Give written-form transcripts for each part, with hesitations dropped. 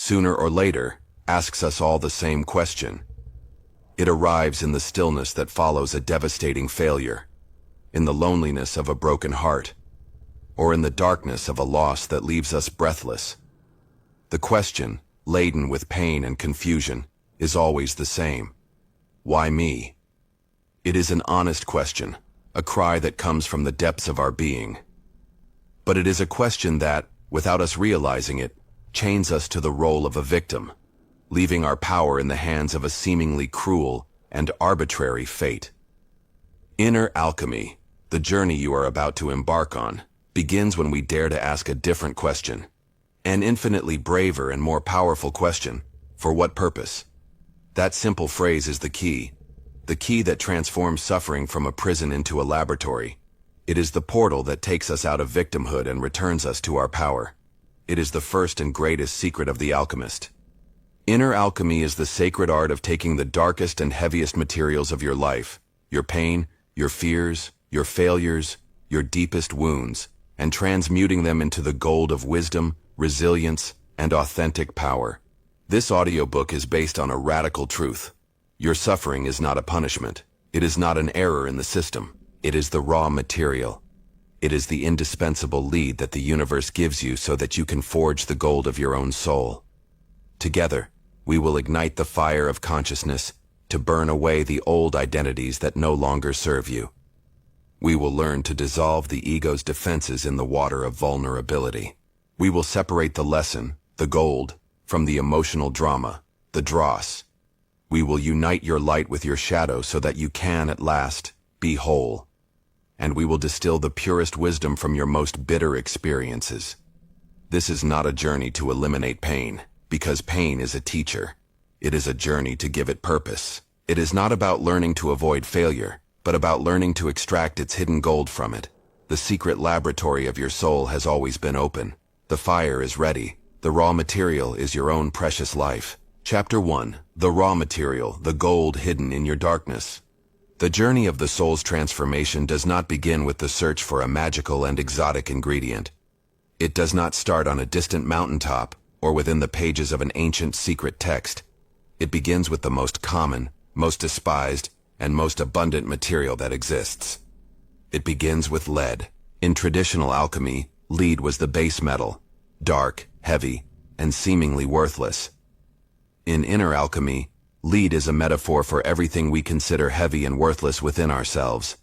sooner or later, asks us all the same question. It arrives in the stillness that follows a devastating failure, in the loneliness of a broken heart, or in the darkness of a loss that leaves us breathless. The question, laden with pain and confusion, is always the same. Why me? It is an honest question, a cry that comes from the depths of our being. But it is a question that, without us realizing it, chains us to the role of a victim, leaving our power in the hands of a seemingly cruel and arbitrary fate. Inner alchemy, the journey you are about to embark on, begins when we dare to ask a different question. An infinitely braver and more powerful question. For what purpose? That simple phrase is the key that transforms suffering from a prison into a laboratory. It is the portal that takes us out of victimhood and returns us to our power. It is the first and greatest secret of the alchemist. Inner alchemy is the sacred art of taking the darkest and heaviest materials of your life, your pain, your fears, your failures, your deepest wounds, and transmuting them into the gold of wisdom, resilience, and authentic power. This audiobook is based on a radical truth. Your suffering is not a punishment. It is not an error in the system. It is the raw material. It is the indispensable lead that the universe gives you so that you can forge the gold of your own soul. Together, we will ignite the fire of consciousness to burn away the old identities that no longer serve you. We will learn to dissolve the ego's defenses in the water of vulnerability. We will separate the lesson, the gold, from the emotional drama, the dross. We will unite your light with your shadow so that you can, at last, be whole. And we will distill the purest wisdom from your most bitter experiences. This is not a journey to eliminate pain, because pain is a teacher. It is a journey to give it purpose. It is not about learning to avoid failure, but about learning to extract its hidden gold from it. The secret laboratory of your soul has always been open. The fire is ready. The raw material is your own precious life. Chapter 1. The raw material, the gold hidden in your darkness. The journey of the soul's transformation does not begin with the search for a magical and exotic ingredient. It does not start on a distant mountaintop or within the pages of an ancient secret text. It begins with the most common, most despised, and most abundant material that exists. It begins with lead. In traditional alchemy, lead was the base metal, dark, heavy, and seemingly worthless. In inner alchemy, lead is a metaphor for everything we consider heavy and worthless within ourselves.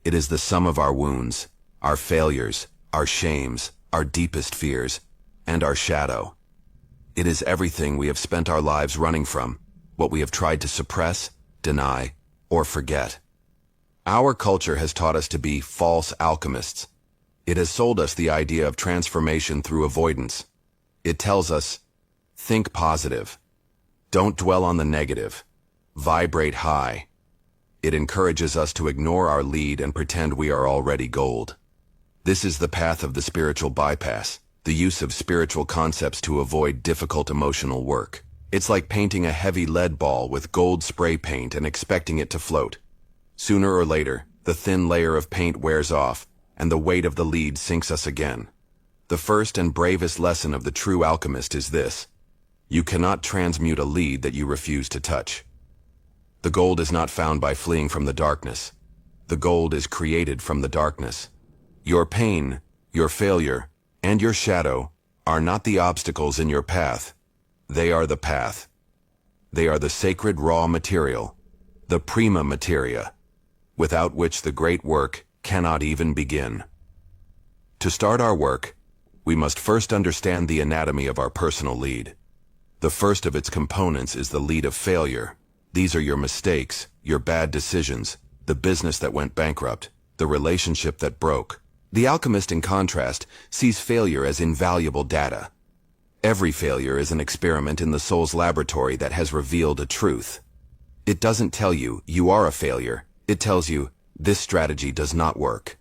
It is the sum of our wounds, our failures, our shames, our deepest fears, and our shadow. It is everything we have spent our lives running from, what we have tried to suppress, deny, or forget. Our culture has taught us to be false alchemists. It has sold us the idea of transformation through avoidance. It tells us, think positive. Don't dwell on the negative. Vibrate high. It encourages us to ignore our lead and pretend we are already gold. This is the path of the spiritual bypass, the use of spiritual concepts to avoid difficult emotional work. It's like painting a heavy lead ball with gold spray paint and expecting it to float. Sooner or later, the thin layer of paint wears off, and the weight of the lead sinks us again. The first and bravest lesson of the true alchemist is this: you cannot transmute a lead that you refuse to touch. The gold is not found by fleeing from the darkness. The gold is created from the darkness. Your pain, your failure, and your shadow are not the obstacles in your path. They are the path. They are the sacred raw material, the prima materia, without which the great work cannot even begin. To start our work, we must first understand the anatomy of our personal lead. The first of its components is the lead of failure. These are your mistakes, your bad decisions, the business that went bankrupt, the relationship that broke. The alchemist, in contrast, sees failure as invaluable data. Every failure is an experiment in the soul's laboratory that has revealed a truth. It doesn't tell you, you are a failure. It tells you, this strategy does not work.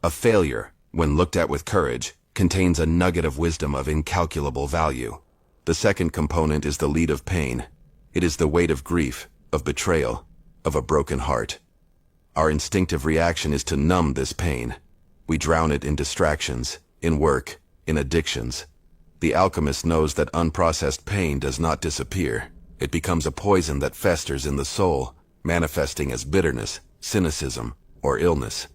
A failure, when looked at with courage, contains a nugget of wisdom of incalculable value. The second component is the lead of pain. It is the weight of grief, of betrayal, of a broken heart. Our instinctive reaction is to numb this pain. We drown it in distractions, in work, in addictions. The alchemist knows that unprocessed pain does not disappear. It becomes a poison that festers in the soul, manifesting as bitterness, cynicism, or illness.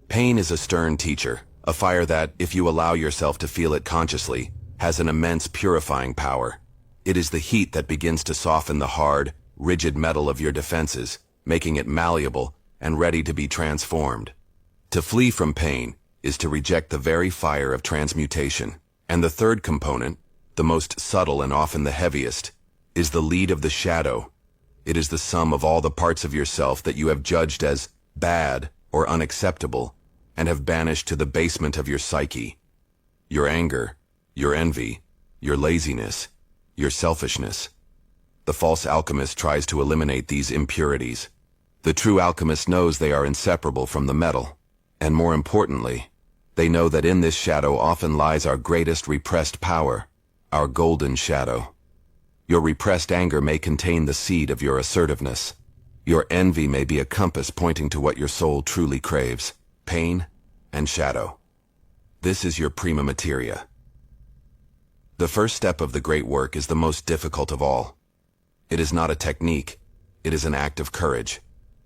Pain is a stern teacher, a fire that, if you allow yourself to feel it consciously, has an immense purifying power. It is the heat that begins to soften the hard, rigid metal of your defenses, making it malleable and ready to be transformed. To flee from pain is to reject the very fire of transmutation. And the third component, the most subtle and often the heaviest, is the lead of the shadow. It is the sum of all the parts of yourself that you have judged as bad or unacceptable and have banished to the basement of your psyche. Your anger, your envy, your laziness, your selfishness. The false alchemist tries to eliminate these impurities. The true alchemist knows they are inseparable from the metal, and more importantly, they know that in this shadow often lies our greatest repressed power, our golden shadow. Your repressed anger may contain the seed of your assertiveness. Your envy may be a compass pointing to what your soul truly craves, pain and shadow. This is your prima materia. The first step of the great work is the most difficult of all. It is not a technique, it is an act of courage.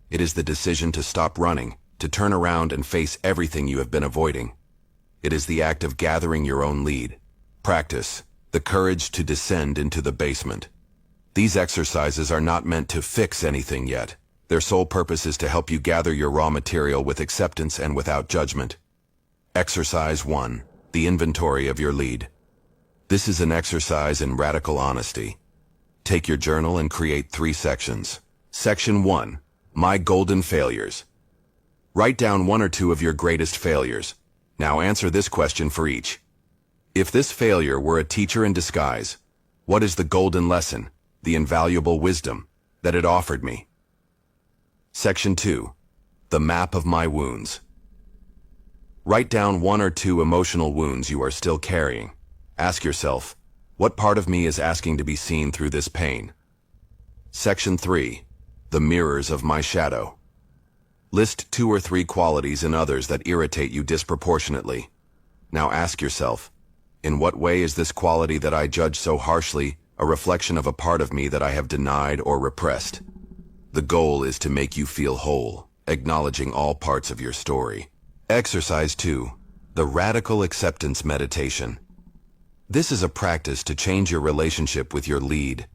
It is the decision to stop running, to turn around and face everything you have been avoiding. It is the act of gathering your own lead. Practice, the courage to descend into the basement. These exercises are not meant to fix anything yet. Their sole purpose is to help you gather your raw material with acceptance and without judgment. Exercise 1. The inventory of your lead. This is an exercise in radical honesty. Take your journal and create 3 sections. Section 1. My golden failures. Write down 1 or 2 of your greatest failures. Now answer this question for each. If this failure were a teacher in disguise, what is the golden lesson, the invaluable wisdom, that it offered me? Section 2. The map of my wounds. Write down 1 or 2 emotional wounds you are still carrying. Ask yourself, what part of me is asking to be seen through this pain? Section 3. The mirrors of my shadow. List 2 or 3 qualities in others that irritate you disproportionately. Now ask yourself, in what way is this quality that I judge so harshly a reflection of a part of me that I have denied or repressed? The goal is to make you feel whole, acknowledging all parts of your story. Exercise 2. The radical acceptance meditation. This is a practice to change your relationship with your lead.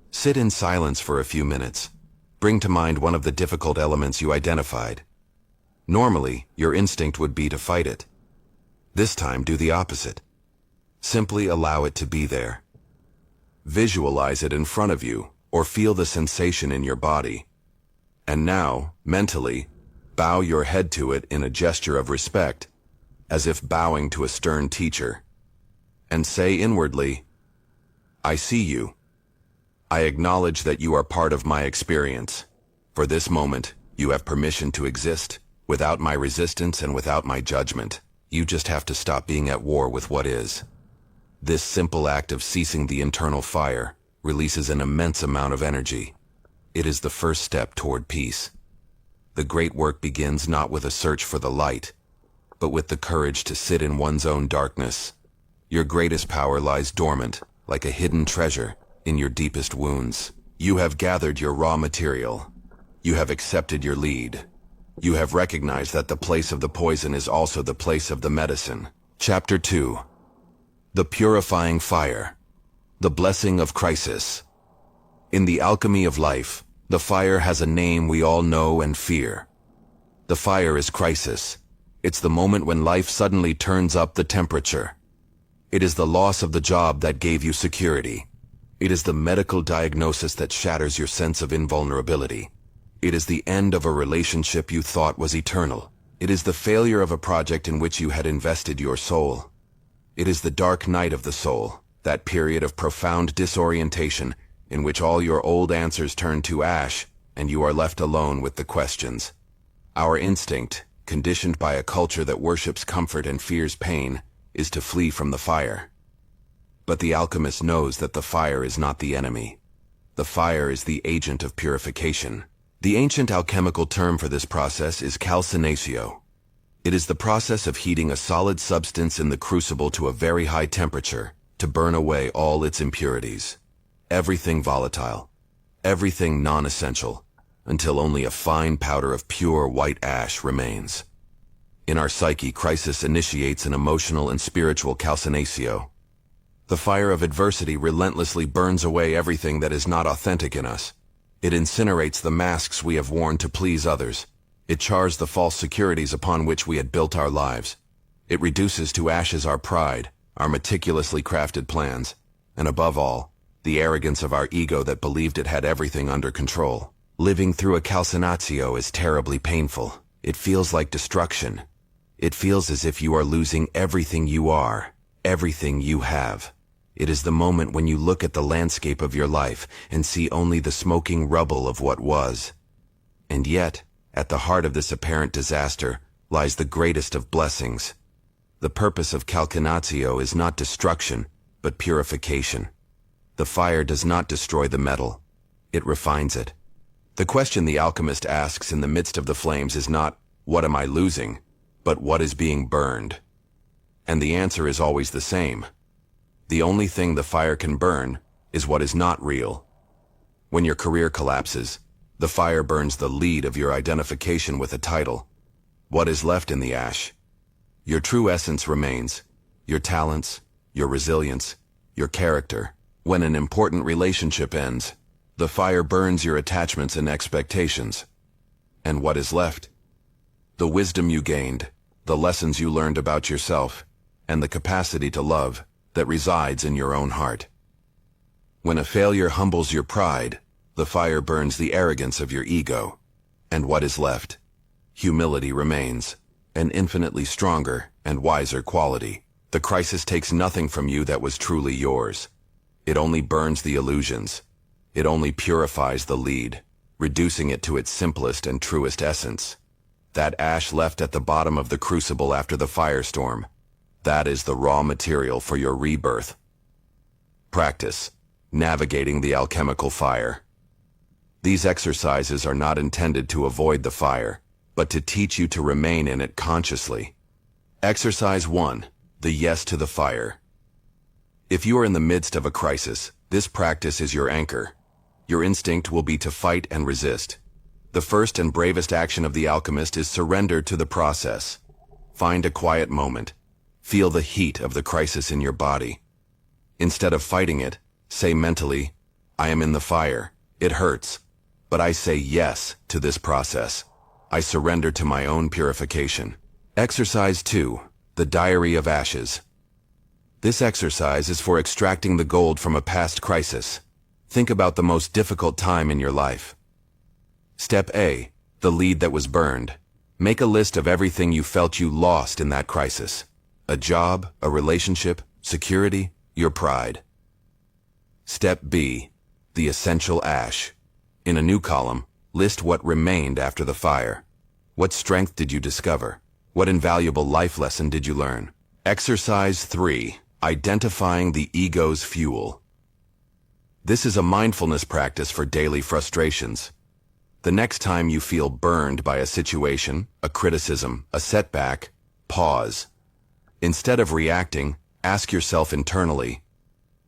Sit in silence for a few minutes. Bring to mind one of the difficult elements you identified. Normally, your instinct would be to fight it. This time, do the opposite. Simply allow it to be there. Visualize it in front of you, or feel the sensation in your body. And now, mentally, bow your head to it in a gesture of respect, as if bowing to a stern teacher. And say inwardly, I see you. I acknowledge that you are part of my experience. For this moment, you have permission to exist, without my resistance and without my judgment. You just have to stop being at war with what is. This simple act of ceasing the internal fire releases an immense amount of energy. It is the first step toward peace. The great work begins not with a search for the light, but with the courage to sit in one's own darkness. Your greatest power lies dormant, like a hidden treasure, in your deepest wounds. You have gathered your raw material. You have accepted your lead. You have recognized that the place of the poison is also the place of the medicine. Chapter 2. The Purifying Fire. The Blessing of Crisis. In the alchemy of life, the fire has a name we all know and fear. The fire is crisis. It's the moment when life suddenly turns up the temperature. It is the loss of the job that gave you security. It is the medical diagnosis that shatters your sense of invulnerability. It is the end of a relationship you thought was eternal. It is the failure of a project in which you had invested your soul. It is the dark night of the soul, that period of profound disorientation in which all your old answers turn to ash and you are left alone with the questions. Our instinct, conditioned by a culture that worships comfort and fears pain, is to flee from the fire. But the alchemist knows that the fire is not the enemy. The fire is the agent of purification. The ancient alchemical term for this process is calcinatio. It is the process of heating a solid substance in the crucible to a very high temperature, to burn away all its impurities, everything volatile, everything non-essential, until only a fine powder of pure white ash remains. In our psyche, crisis initiates an emotional and spiritual calcinatio. The fire of adversity relentlessly burns away everything that is not authentic in us. It incinerates the masks we have worn to please others. It chars the false securities upon which we had built our lives. It reduces to ashes our pride, our meticulously crafted plans, and above all, the arrogance of our ego that believed it had everything under control. Living through a calcinatio is terribly painful. It feels like destruction. It feels as if you are losing everything you are, everything you have. It is the moment when you look at the landscape of your life and see only the smoking rubble of what was. And yet, at the heart of this apparent disaster lies the greatest of blessings. The purpose of calcinatio is not destruction, but purification. The fire does not destroy the metal. It refines it. The question the alchemist asks in the midst of the flames is not, "What am I losing?" but "What is being burned?" And the answer is always the same. The only thing the fire can burn is what is not real. When your career collapses, the fire burns the lead of your identification with a title. What is left in the ash? Your true essence remains, your talents, your resilience, your character. When an important relationship ends, the fire burns your attachments and expectations. And what is left? The wisdom you gained, the lessons you learned about yourself, and the capacity to love that resides in your own heart. When a failure humbles your pride, the fire burns the arrogance of your ego. And what is left? Humility remains, an infinitely stronger and wiser quality. The crisis takes nothing from you that was truly yours. It only burns the illusions. It only purifies the lead, reducing it to its simplest and truest essence. That ash left at the bottom of the crucible after the firestorm, that is the raw material for your rebirth. Practice, navigating the alchemical fire. These exercises are not intended to avoid the fire, but to teach you to remain in it consciously. Exercise 1. The yes to the fire. If you are in the midst of a crisis, this practice is your anchor. Your instinct will be to fight and resist. The first and bravest action of the alchemist is surrender to the process. Find a quiet moment. Feel the heat of the crisis in your body. Instead of fighting it, say mentally, "I am in the fire. It hurts. But I say yes to this process. I surrender to my own purification." Exercise 2. The Diary of Ashes. This exercise is for extracting the gold from a past crisis. Think about the most difficult time in your life. Step A. The lead that was burned. Make a list of everything you felt you lost in that crisis. A job, a relationship, security, your pride. Step B. The essential ash. In a new column, list what remained after the fire. What strength did you discover? What invaluable life lesson did you learn? Exercise 3. Identifying the ego's fuel. This is a mindfulness practice for daily frustrations. The next time you feel burned by a situation, a criticism, a setback, pause. Instead of reacting, ask yourself internally,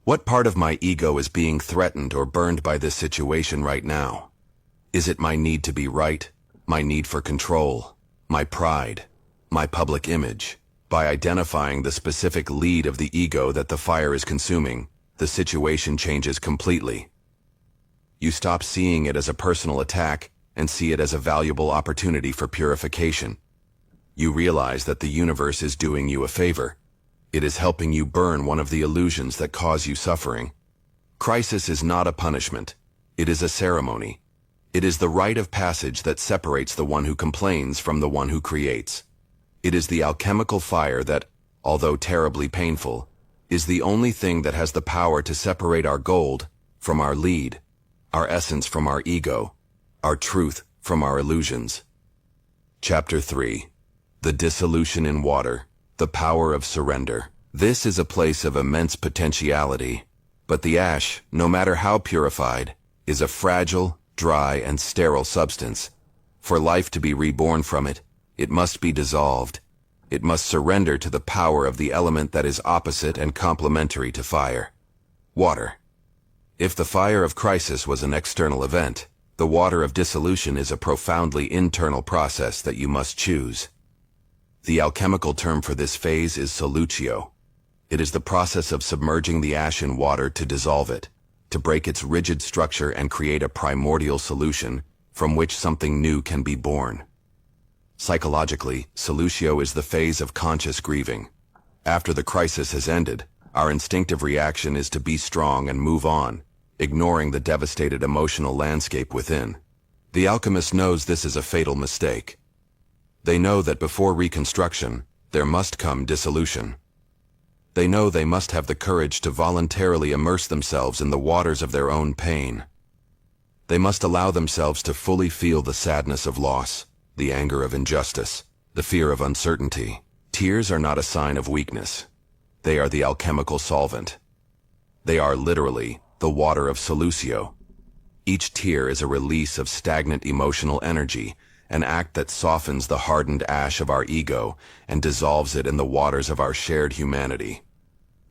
what part of my ego is being threatened or burned by this situation right now? Is it my need to be right, my need for control, my pride, my public image? By identifying the specific lead of the ego that the fire is consuming, the situation changes completely. You stop seeing it as a personal attack and see it as a valuable opportunity for purification. You realize that the universe is doing you a favor. It is helping you burn one of the illusions that cause you suffering. Crisis is not a punishment. It is a ceremony. It is the rite of passage that separates the one who complains from the one who creates. It is the alchemical fire that, although terribly painful, is the only thing that has the power to separate our gold from our lead, our essence from our ego, our truth from our illusions. Chapter 3. The Dissolution in Water, the Power of Surrender. This is a place of immense potentiality, but the ash, no matter how purified, is a fragile, dry, and sterile substance. For life to be reborn from it, it must be dissolved. It must surrender to the power of the element that is opposite and complementary to fire: water. If the fire of crisis was an external event, the water of dissolution is a profoundly internal process that you must choose. The alchemical term for this phase is solutio. It is the process of submerging the ash in water to dissolve it, to break its rigid structure and create a primordial solution from which something new can be born. Psychologically, solutio is the phase of conscious grieving. After the crisis has ended, our instinctive reaction is to be strong and move on, ignoring the devastated emotional landscape within. The alchemist knows this is a fatal mistake. They know that before reconstruction, there must come dissolution. They know they must have the courage to voluntarily immerse themselves in the waters of their own pain. They must allow themselves to fully feel the sadness of loss, the anger of injustice, the fear of uncertainty. Tears are not a sign of weakness. They are the alchemical solvent. They are literally the water of solutio. Each tear is a release of stagnant emotional energy, an act that softens the hardened ash of our ego and dissolves it in the waters of our shared humanity.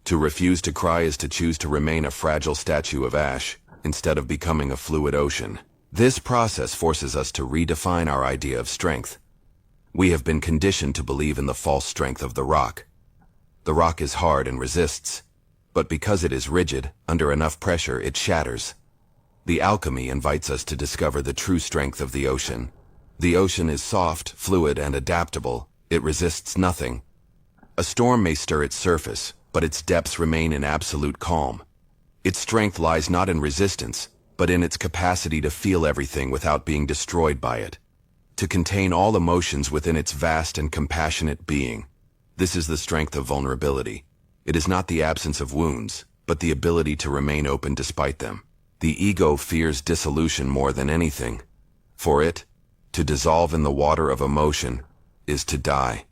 To refuse to cry is to choose to remain a fragile statue of ash, instead of becoming a fluid ocean. This process forces us to redefine our idea of strength. We have been conditioned to believe in the false strength of the rock. The rock is hard and resists, but because it is rigid, under enough pressure it shatters. The alchemy invites us to discover the true strength of the ocean. The ocean is soft, fluid, and adaptable. It resists nothing. A storm may stir its surface, but its depths remain in absolute calm. Its strength lies not in resistance, but in its capacity to feel everything without being destroyed by it, to contain all emotions within its vast and compassionate being. This is the strength of vulnerability. It is not the absence of wounds, but the ability to remain open despite them. The ego fears dissolution more than anything. For it, to dissolve in the water of emotion is to die.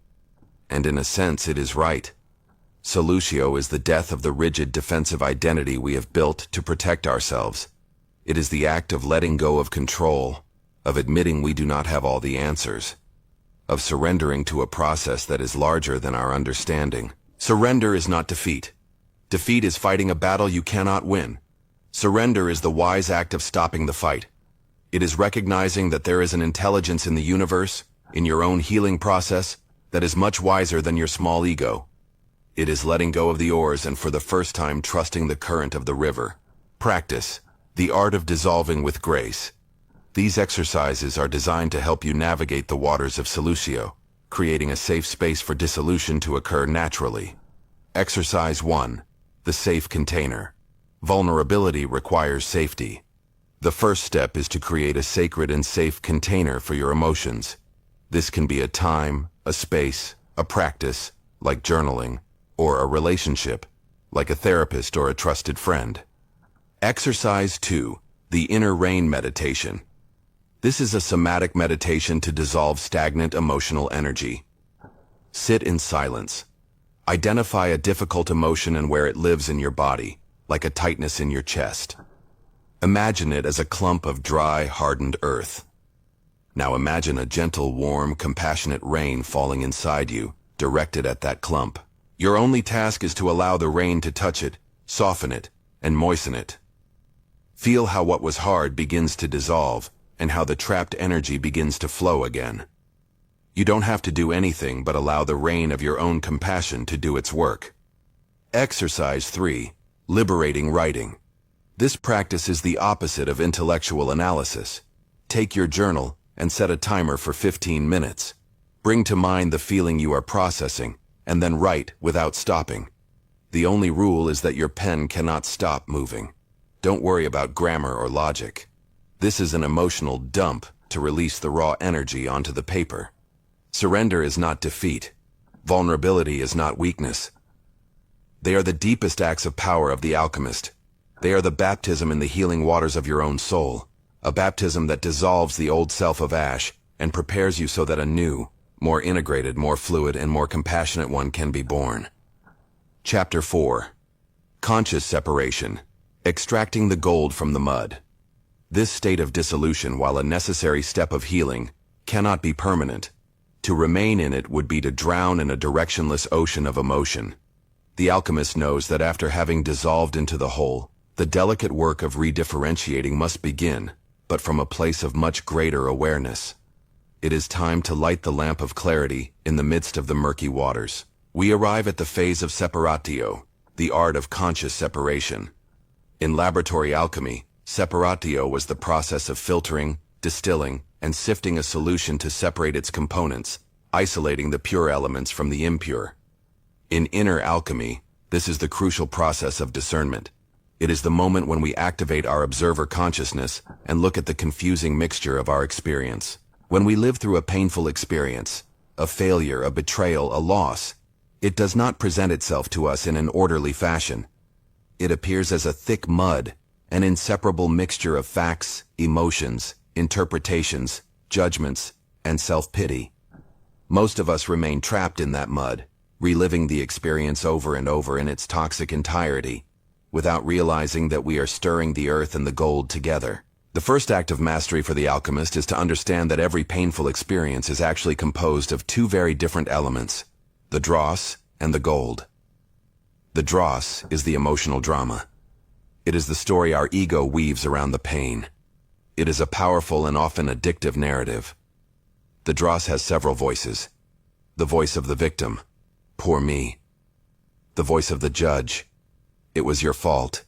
And in a sense it is right. Solutio is the death of the rigid defensive identity we have built to protect ourselves. It is the act of letting go of control, of admitting we do not have all the answers, of surrendering to a process that is larger than our understanding. Surrender is not defeat. Defeat is fighting a battle you cannot win. Surrender is the wise act of stopping the fight. It is recognizing that there is an intelligence in the universe, in your own healing process, that is much wiser than your small ego. It is letting go of the oars and for the first time trusting the current of the river. Practice, the art of dissolving with grace. These exercises are designed to help you navigate the waters of solutio, creating a safe space for dissolution to occur naturally. Exercise 1. The safe container. Vulnerability requires safety. The first step is to create a sacred and safe container for your emotions. This can be a time, a space, a practice, like journaling, or a relationship, like a therapist or a trusted friend. Exercise 2. The inner rain meditation. This is a somatic meditation to dissolve stagnant emotional energy. Sit in silence. Identify a difficult emotion and where it lives in your body, like a tightness in your chest. Imagine it as a clump of dry, hardened earth. Now imagine a gentle, warm, compassionate rain falling inside you, directed at that clump. Your only task is to allow the rain to touch it, soften it, and moisten it. Feel how what was hard begins to dissolve, and how the trapped energy begins to flow again. You don't have to do anything but allow the rain of your own compassion to do its work. Exercise 3. Liberating writing. This practice is the opposite of intellectual analysis. Take your journal and set a timer for 15 minutes. Bring to mind the feeling you are processing, and then write without stopping. The only rule is that your pen cannot stop moving. Don't worry about grammar or logic. This is an emotional dump to release the raw energy onto the paper. Surrender is not defeat. Vulnerability is not weakness. They are the deepest acts of power of the alchemist. They are the baptism in the healing waters of your own soul, a baptism that dissolves the old self of ash and prepares you so that a new, more integrated, more fluid, and more compassionate one can be born. Chapter 4. Conscious separation. Extracting the gold from the mud. This state of dissolution, while a necessary step of healing, cannot be permanent. To remain in it would be to drown in a directionless ocean of emotion. The alchemist knows that after having dissolved into the whole, the delicate work of redifferentiating must begin, but from a place of much greater awareness. It is time to light the lamp of clarity in the midst of the murky waters. We arrive at the phase of separatio, the art of conscious separation. In laboratory alchemy, separatio was the process of filtering, distilling, and sifting a solution to separate its components, isolating the pure elements from the impure. In inner alchemy, this is the crucial process of discernment. It is the moment when we activate our observer consciousness and look at the confusing mixture of our experience. When we live through a painful experience, a failure, a betrayal, a loss, it does not present itself to us in an orderly fashion. It appears as a thick mud, an inseparable mixture of facts, emotions, interpretations, judgments, and self-pity. Most of us remain trapped in that mud, reliving the experience over and over in its toxic entirety, without realizing that we are stirring the earth and the gold together. The first act of mastery for the alchemist is to understand that every painful experience is actually composed of two very different elements, the dross and the gold. The dross is the emotional drama. It is the story our ego weaves around the pain. It is a powerful and often addictive narrative. The dross has several voices. The voice of the victim, poor me. The voice of the judge, it was your fault.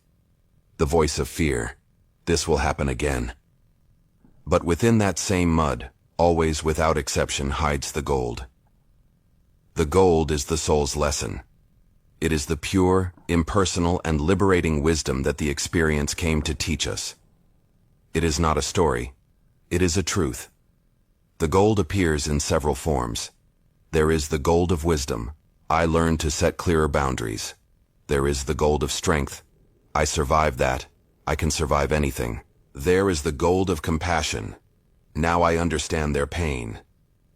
The voice of fear, this will happen again. But within that same mud, always without exception, hides the gold. The gold is the soul's lesson. It is the pure, impersonal, and liberating wisdom that the experience came to teach us. It is not a story. It is a truth. The gold appears in several forms. There is the gold of wisdom. I learned to set clearer boundaries. There is the gold of strength. I survived that. I can survive anything. There is the gold of compassion. Now I understand their pain.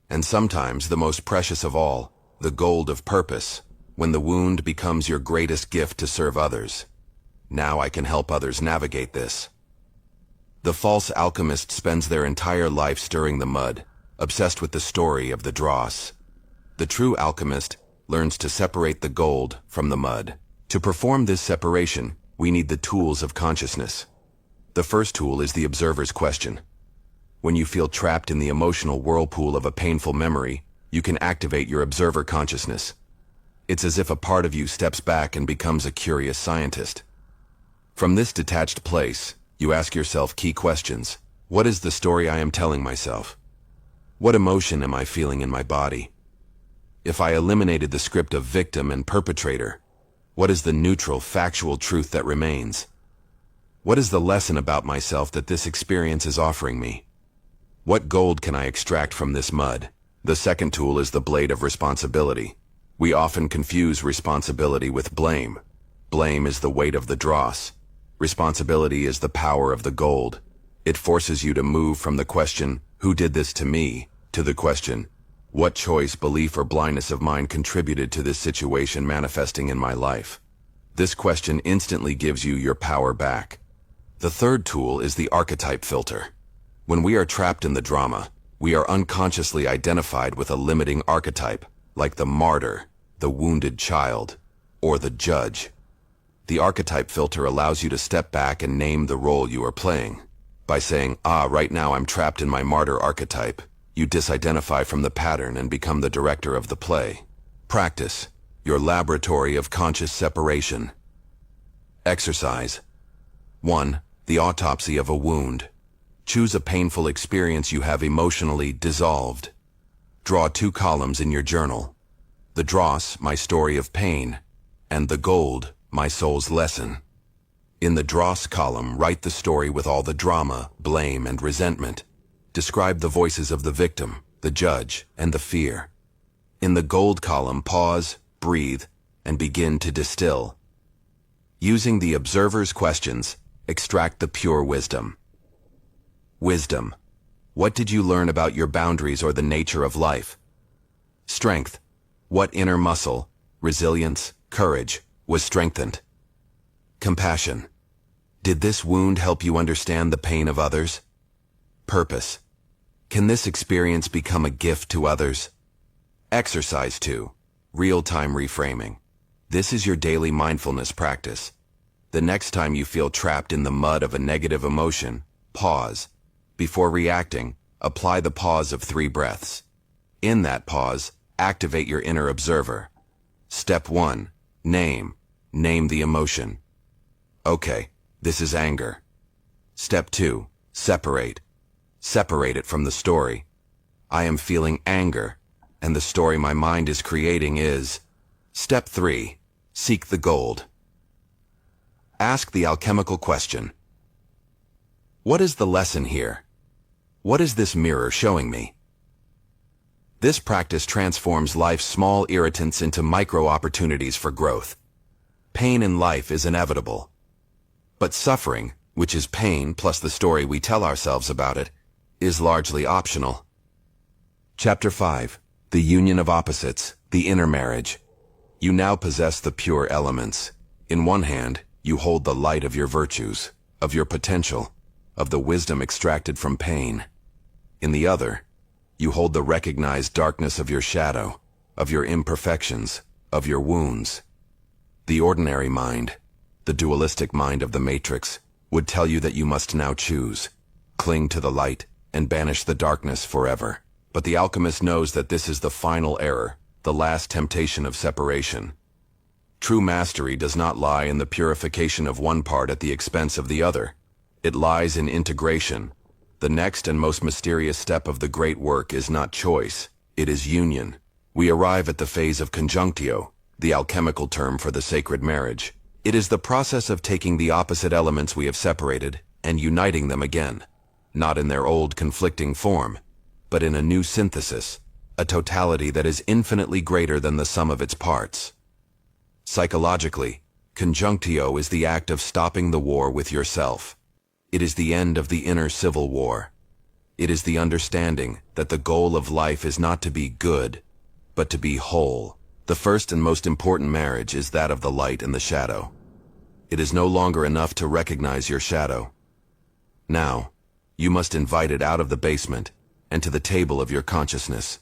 And sometimes, the most precious of all, the gold of purpose, when the wound becomes your greatest gift to serve others. Now I can help others navigate this. The false alchemist spends their entire life stirring the mud, obsessed with the story of the dross. The true alchemist learns to separate the gold from the mud. To perform this separation, we need the tools of consciousness. The first tool is the observer's question. When you feel trapped in the emotional whirlpool of a painful memory, you can activate your observer consciousness. It's as if a part of you steps back and becomes a curious scientist. From this detached place, you ask yourself key questions. What is the story I am telling myself? What emotion am I feeling in my body? If I eliminated the script of victim and perpetrator, what is the neutral, factual truth that remains? What is the lesson about myself that this experience is offering me? What gold can I extract from this mud? The second tool is the blade of responsibility. We often confuse responsibility with blame. Blame is the weight of the dross. Responsibility is the power of the gold. It forces you to move from the question, who did this to me, to the question, what choice, belief, or blindness of mine contributed to this situation manifesting in my life? This question instantly gives you your power back. The third tool is the archetype filter. When we are trapped in the drama, we are unconsciously identified with a limiting archetype, like the martyr, the wounded child, or the judge. The archetype filter allows you to step back and name the role you are playing. By saying, right now I'm trapped in my martyr archetype, you disidentify from the pattern and become the director of the play. Practice, your laboratory of conscious separation. Exercise. 1. The autopsy of a wound. Choose a painful experience you have emotionally dissolved. Draw 2 columns in your journal. The dross, my story of pain, and the gold, my soul's lesson. In the dross column, write the story with all the drama, blame, and resentment. Describe the voices of the victim, the judge, and the fear. In the gold column, pause, breathe, and begin to distill. Using the observer's questions, extract the pure wisdom. Wisdom. What did you learn about your boundaries or the nature of life? Strength. What inner muscle, resilience, courage, was strengthened? Compassion. Did this wound help you understand the pain of others? Purpose. Can this experience become a gift to others? Exercise 2. Real-time reframing. This is your daily mindfulness practice. The next time you feel trapped in the mud of a negative emotion, pause. Before reacting, apply the pause of 3 breaths. In that pause, activate your inner observer. Step 1. Name. Name the emotion. Okay, this is anger. Step 2. Separate. Separate it from the story. I am feeling anger, and the story my mind is creating is... Step 3. Seek the gold. Ask the alchemical question. What is the lesson here? What is this mirror showing me? This practice transforms life's small irritants into micro-opportunities for growth. Pain in life is inevitable. But suffering, which is pain plus the story we tell ourselves about it, is largely optional. Chapter 5. The Union of Opposites, the Inner Marriage. You now possess the pure elements. In one hand, you hold the light of your virtues, of your potential, of the wisdom extracted from pain. In the other, you hold the recognized darkness of your shadow, of your imperfections, of your wounds. The ordinary mind, the dualistic mind of the Matrix, would tell you that you must now choose, cling to the light, and banish the darkness forever. But the alchemist knows that this is the final error, the last temptation of separation. True mastery does not lie in the purification of one part at the expense of the other. It lies in integration. The next and most mysterious step of the great work is not choice, it is union. We arrive at the phase of conjunctio, the alchemical term for the sacred marriage. It is the process of taking the opposite elements we have separated and uniting them again, not in their old conflicting form, but in a new synthesis, a totality that is infinitely greater than the sum of its parts. Psychologically, conjunctio is the act of stopping the war with yourself. It is the end of the inner civil war. It is the understanding that the goal of life is not to be good, but to be whole. The first and most important marriage is that of the light and the shadow. It is no longer enough to recognize your shadow. Now, you must invite it out of the basement and to the table of your consciousness.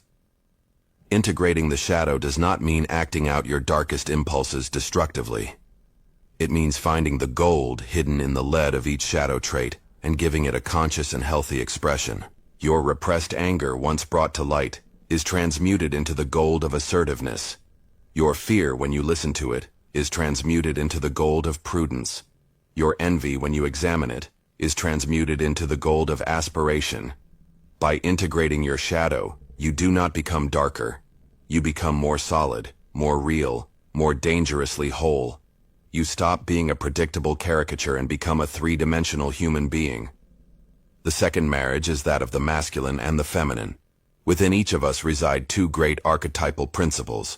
Integrating the shadow does not mean acting out your darkest impulses destructively. It means finding the gold hidden in the lead of each shadow trait and giving it a conscious and healthy expression. Your repressed anger, once brought to light, is transmuted into the gold of assertiveness. Your fear, when you listen to it, is transmuted into the gold of prudence. Your envy, when you examine it, is transmuted into the gold of aspiration. By integrating your shadow, you do not become darker. You become more solid, more real, more dangerously whole. You stop being a predictable caricature and become a three-dimensional human being. The second marriage is that of the masculine and the feminine. Within each of us reside 2 great archetypal principles.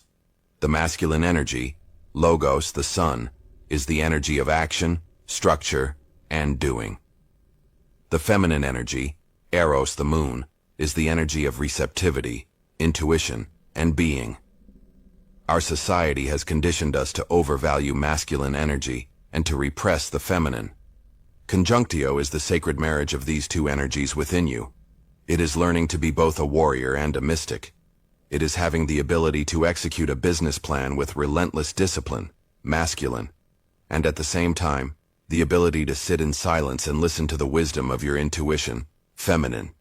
The masculine energy, Logos, the sun, is the energy of action, structure, and doing. The feminine energy, Eros, the moon, is the energy of receptivity, intuition, and being. Our society has conditioned us to overvalue masculine energy and to repress the feminine. Conjunctio is the sacred marriage of these 2 energies within you. It is learning to be both a warrior and a mystic. It is having the ability to execute a business plan with relentless discipline, masculine, and at the same time, the ability to sit in silence and listen to the wisdom of your intuition, feminine.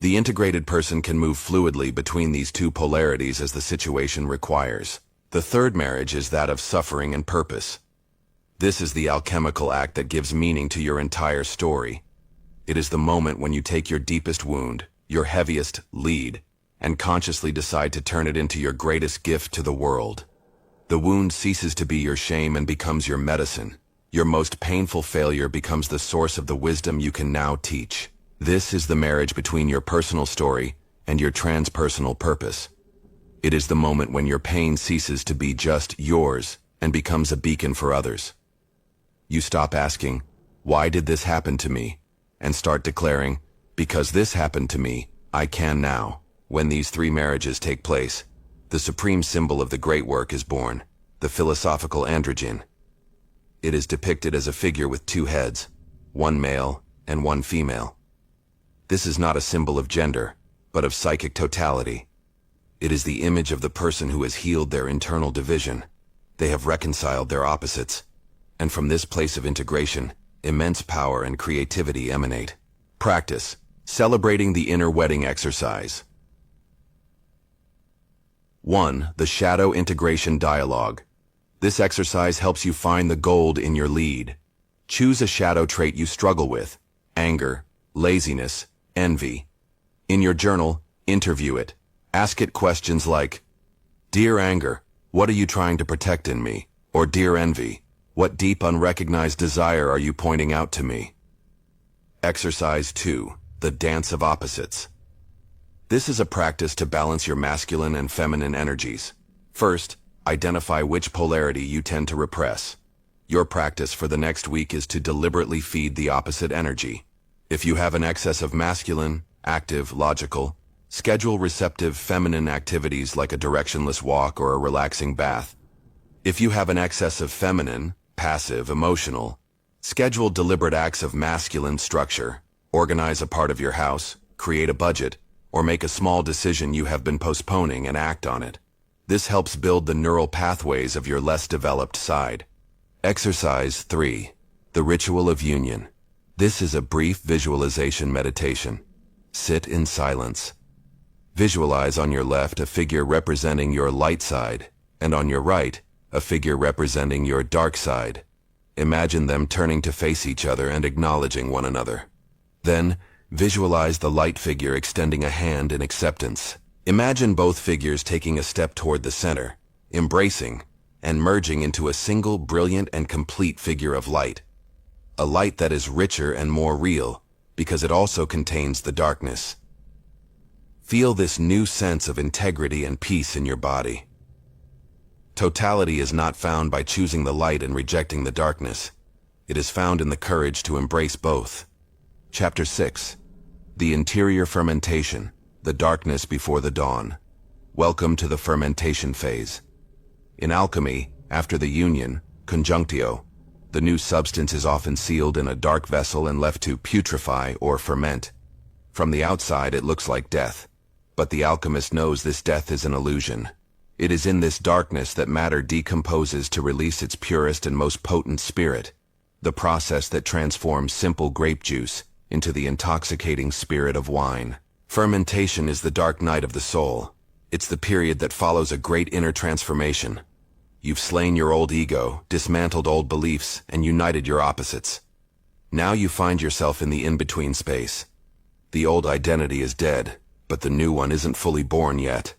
The integrated person can move fluidly between these 2 polarities as the situation requires. The third marriage is that of suffering and purpose. This is the alchemical act that gives meaning to your entire story. It is the moment when you take your deepest wound, your heaviest lead, and consciously decide to turn it into your greatest gift to the world. The wound ceases to be your shame and becomes your medicine. Your most painful failure becomes the source of the wisdom you can now teach. This is the marriage between your personal story and your transpersonal purpose. It is the moment when your pain ceases to be just yours and becomes a beacon for others. You stop asking, "Why did this happen to me?" and start declaring, "Because this happened to me, I can now." When these 3 marriages take place, the supreme symbol of the great work is born, the philosophical androgen. It is depicted as a figure with 2 heads, one male and one female. This is not a symbol of gender, but of psychic totality. It is the image of the person who has healed their internal division. They have reconciled their opposites. And from this place of integration, immense power and creativity emanate. Practice. Celebrating the inner wedding exercise. 1. The Shadow Integration Dialogue. This exercise helps you find the gold in your lead. Choose a shadow trait you struggle with: anger, laziness, envy. In your journal, interview it. Ask it questions like, "Dear anger, what are you trying to protect in me?" Or, "Dear envy, what deep unrecognized desire are you pointing out to me?" Exercise 2. The Dance of Opposites. This is a practice to balance your masculine and feminine energies. First, identify which polarity you tend to repress. Your practice for the next week is to deliberately feed the opposite energy. If you have an excess of masculine, active, logical, schedule receptive feminine activities like a directionless walk or a relaxing bath. If you have an excess of feminine, passive, emotional, schedule deliberate acts of masculine structure. Organize a part of your house, create a budget, or make a small decision you have been postponing and act on it. This helps build the neural pathways of your less developed side. Exercise 3. The Ritual of Union. This is a brief visualization meditation. Sit in silence. Visualize on your left a figure representing your light side, and on your right, a figure representing your dark side. Imagine them turning to face each other and acknowledging one another. Then, visualize the light figure extending a hand in acceptance. Imagine both figures taking a step toward the center, embracing, and merging into a single brilliant and complete figure of light. A light that is richer and more real, because it also contains the darkness. Feel this new sense of integrity and peace in your body. Totality is not found by choosing the light and rejecting the darkness. It is found in the courage to embrace both. Chapter 6. The Interior Fermentation, the Darkness Before the Dawn. Welcome to the fermentation phase. In alchemy, after the union, conjunctio, the new substance is often sealed in a dark vessel and left to putrefy or ferment. From the outside it looks like death, but the alchemist knows this death is an illusion. It is in this darkness that matter decomposes to release its purest and most potent spirit, the process that transforms simple grape juice into the intoxicating spirit of wine. Fermentation is the dark night of the soul. It's the period that follows a great inner transformation. You've slain your old ego, dismantled old beliefs, and united your opposites. Now you find yourself in the in-between space. The old identity is dead, but the new one isn't fully born yet.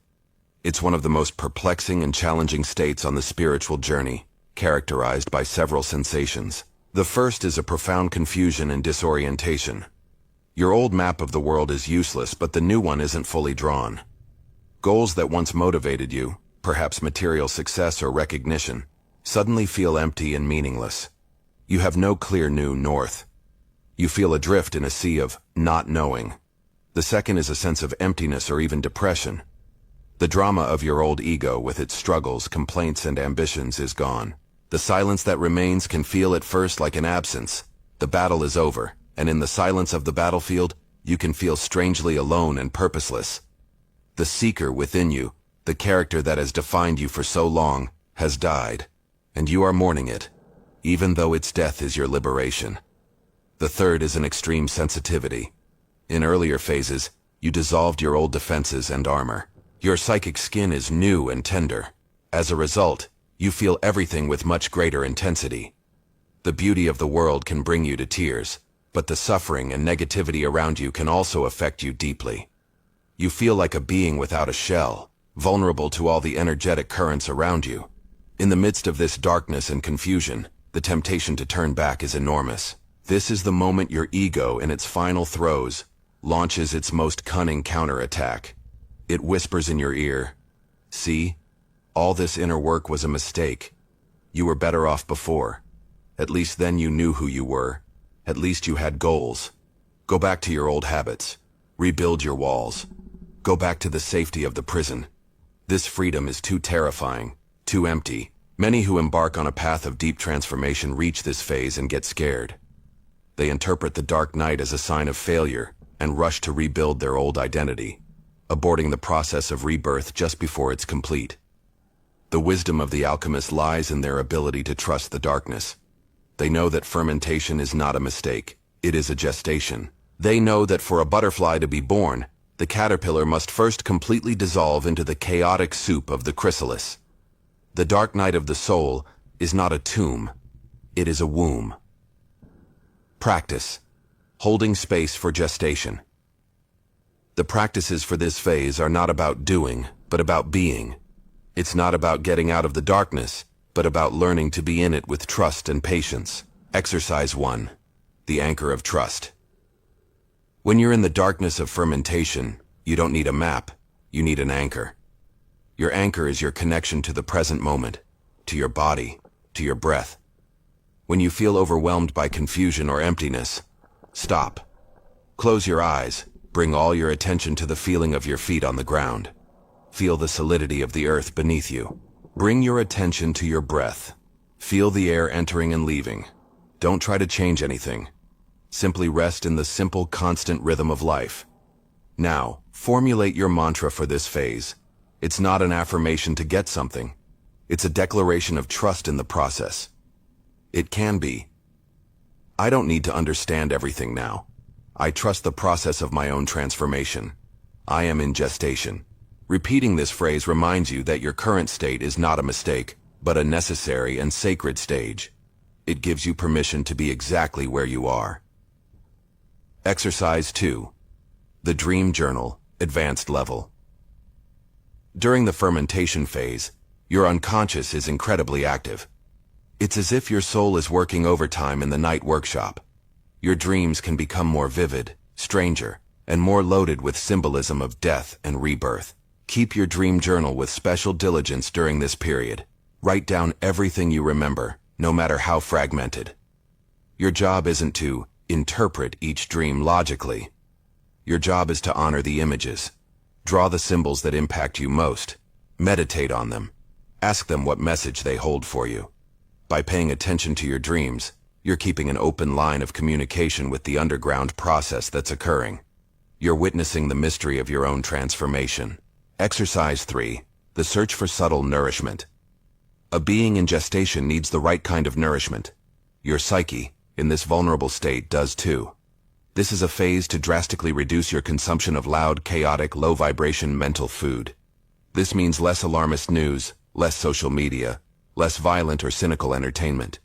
It's one of the most perplexing and challenging states on the spiritual journey, characterized by several sensations. The first is a profound confusion and disorientation. Your old map of the world is useless, but the new one isn't fully drawn. Goals that once motivated you, perhaps material success or recognition, suddenly feel empty and meaningless. You have no clear new north. You feel adrift in a sea of not knowing. The second is a sense of emptiness or even depression. The drama of your old ego with its struggles, complaints, and ambitions is gone. The silence that remains can feel at first like an absence. The battle is over, and in the silence of the battlefield, you can feel strangely alone and purposeless. The seeker within you, the character that has defined you for so long, has died, and you are mourning it, even though its death is your liberation. The third is an extreme sensitivity. In earlier phases, you dissolved your old defenses and armor. Your psychic skin is new and tender. As a result, you feel everything with much greater intensity. The beauty of the world can bring you to tears, but the suffering and negativity around you can also affect you deeply. You feel like a being without a shell, vulnerable to all the energetic currents around you. In the midst of this darkness and confusion, the temptation to turn back is enormous. This is the moment your ego, in its final throes, launches its most cunning counterattack. It whispers in your ear, "See? All this inner work was a mistake. You were better off before. At least then you knew who you were. At least you had goals. Go back to your old habits. Rebuild your walls. Go back to the safety of the prison. This freedom is too terrifying, too empty." Many who embark on a path of deep transformation reach this phase and get scared. They interpret the dark night as a sign of failure and rush to rebuild their old identity. aborting the process of rebirth just before it's complete. The wisdom of the alchemist lies in their ability to trust the darkness. They know that fermentation is not a mistake, it is a gestation. They know that for a butterfly to be born, the caterpillar must first completely dissolve into the chaotic soup of the chrysalis. The dark night of the soul is not a tomb, it is a womb. Practice. Holding space for gestation. The practices for this phase are not about doing, but about being. It's not about getting out of the darkness, but about learning to be in it with trust and patience. Exercise 1. The anchor of trust. When you're in the darkness of fermentation, you don't need a map, you need an anchor. Your anchor is your connection to the present moment, to your body, to your breath. When you feel overwhelmed by confusion or emptiness, stop. Close your eyes, bring all your attention to the feeling of your feet on the ground. Feel the solidity of the earth beneath you. Bring your attention to your breath. Feel the air entering and leaving. Don't try to change anything. Simply rest in the simple, constant rhythm of life. Now, formulate your mantra for this phase. It's not an affirmation to get something. It's a declaration of trust in the process. It can be. I don't need to understand everything now. I trust the process of my own transformation. I am in gestation. Repeating this phrase reminds you that your current state is not a mistake, but a necessary and sacred stage. It gives you permission to be exactly where you are. Exercise 2. The Dream Journal, Advanced Level. During the fermentation phase, your unconscious is incredibly active. It's as if your soul is working overtime in the night workshop. Your dreams can become more vivid, stranger, and more loaded with symbolism of death and rebirth. Keep your dream journal with special diligence during this period. Write down everything you remember, no matter how fragmented. Your job isn't to interpret each dream logically. Your job is to honor the images. Draw the symbols that impact you most. Meditate on them. Ask them what message they hold for you. By paying attention to your dreams, you're keeping an open line of communication with the underground process that's occurring. You're witnessing the mystery of your own transformation. Exercise 3. The Search for Subtle Nourishment. A being in gestation needs the right kind of nourishment. Your psyche, in this vulnerable state, does too. This is a phase to drastically reduce your consumption of loud, chaotic, low-vibration mental food. This means less alarmist news, less social media, less violent or cynical entertainment.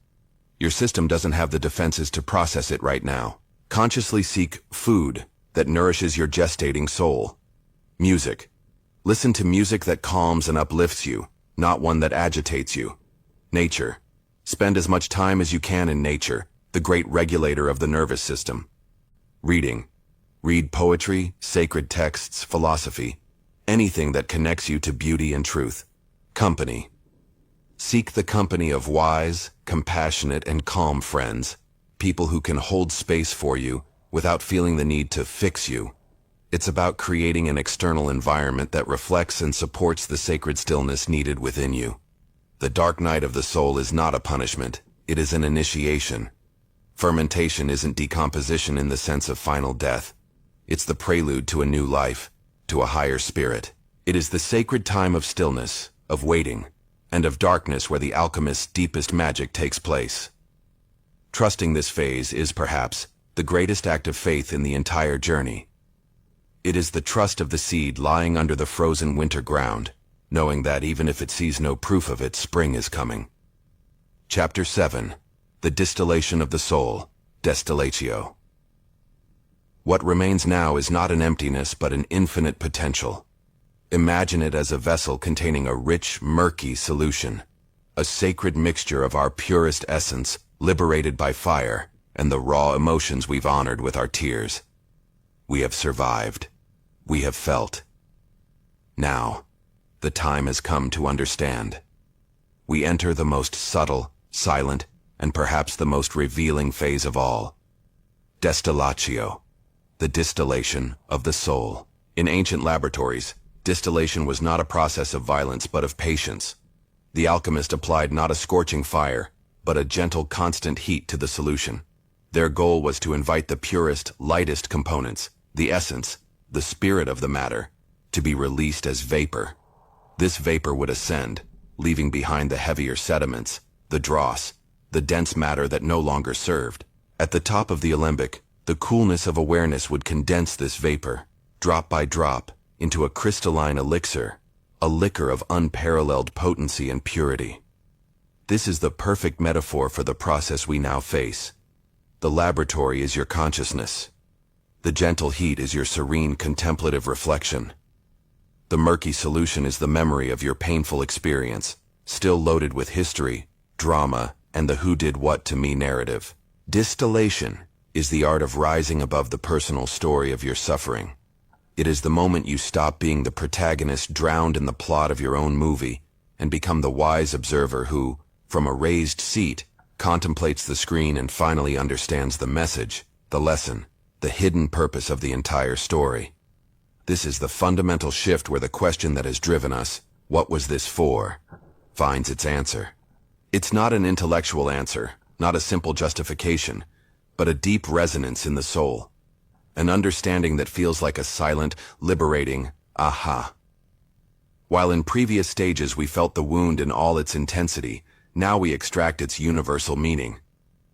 Your system doesn't have the defenses to process it right now. Consciously seek food that nourishes your gestating soul. Music. Listen to music that calms and uplifts you, not one that agitates you. Nature. Spend as much time as you can in nature, the great regulator of the nervous system. Reading. Read poetry, sacred texts, philosophy, anything that connects you to beauty and truth. Company. Seek the company of wise, compassionate, and calm friends, people who can hold space for you without feeling the need to fix you. It's about creating an external environment that reflects and supports the sacred stillness needed within you. The dark night of the soul is not a punishment, it is an initiation. Fermentation isn't decomposition in the sense of final death. It's the prelude to a new life, to a higher spirit. It is the sacred time of stillness, of waiting, and of darkness where the alchemist's deepest magic takes place. Trusting this phase is, perhaps, the greatest act of faith in the entire journey. It is the trust of the seed lying under the frozen winter ground, knowing that even if it sees no proof of it, spring is coming. Chapter 7. The Distillation of the Soul, Destillatio. What remains now is not an emptiness but an infinite potential. Imagine it as a vessel containing a rich, murky solution, a sacred mixture of our purest essence, liberated by fire, and the raw emotions we've honored with our tears. We have survived. We have felt. Now, the time has come to understand. We enter the most subtle, silent, and perhaps the most revealing phase of all. Destillatio, the distillation of the soul. In ancient laboratories, distillation was not a process of violence but of patience. The alchemist applied not a scorching fire, but a gentle, constant heat to the solution. Their goal was to invite the purest, lightest components, the essence, the spirit of the matter, to be released as vapor. This vapor would ascend, leaving behind the heavier sediments, the dross, the dense matter that no longer served. At the top of the alembic, the coolness of awareness would condense this vapor, drop by drop, into a crystalline elixir, a liquor of unparalleled potency and purity. This is the perfect metaphor for the process we now face. The laboratory is your consciousness. The gentle heat is your serene contemplative reflection. The murky solution is the memory of your painful experience, still loaded with history, drama, and the who did what to me narrative. Distillation is the art of rising above the personal story of your suffering. It is the moment you stop being the protagonist drowned in the plot of your own movie and become the wise observer who, from a raised seat, contemplates the screen and finally understands the message, the lesson, the hidden purpose of the entire story. This is the fundamental shift where the question that has driven us, "What was this for?" finds its answer. It's not an intellectual answer, not a simple justification, but a deep resonance in the soul. An understanding that feels like a silent, liberating aha. While in previous stages we felt the wound in all its intensity, now we extract its universal meaning.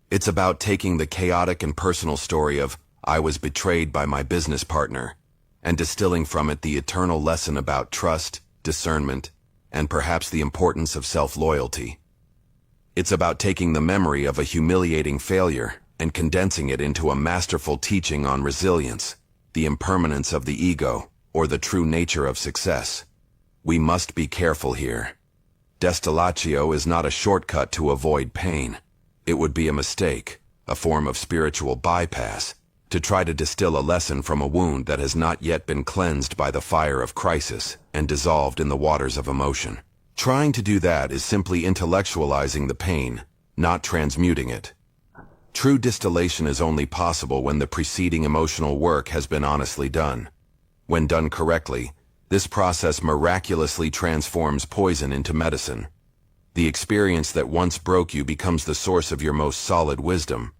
It's about taking the chaotic and personal story of "I was betrayed by my business partner" and distilling from it the eternal lesson about trust, discernment, and perhaps the importance of self-loyalty. It's about taking the memory of a humiliating failure and condensing it into a masterful teaching on resilience, the impermanence of the ego, or the true nature of success. We must be careful here. Destillatio is not a shortcut to avoid pain. It would be a mistake, a form of spiritual bypass, to try to distill a lesson from a wound that has not yet been cleansed by the fire of crisis and dissolved in the waters of emotion. Trying to do that is simply intellectualizing the pain, not transmuting it. True distillation is only possible when the preceding emotional work has been honestly done. When done correctly, this process miraculously transforms poison into medicine. The experience that once broke you becomes the source of your most solid wisdom.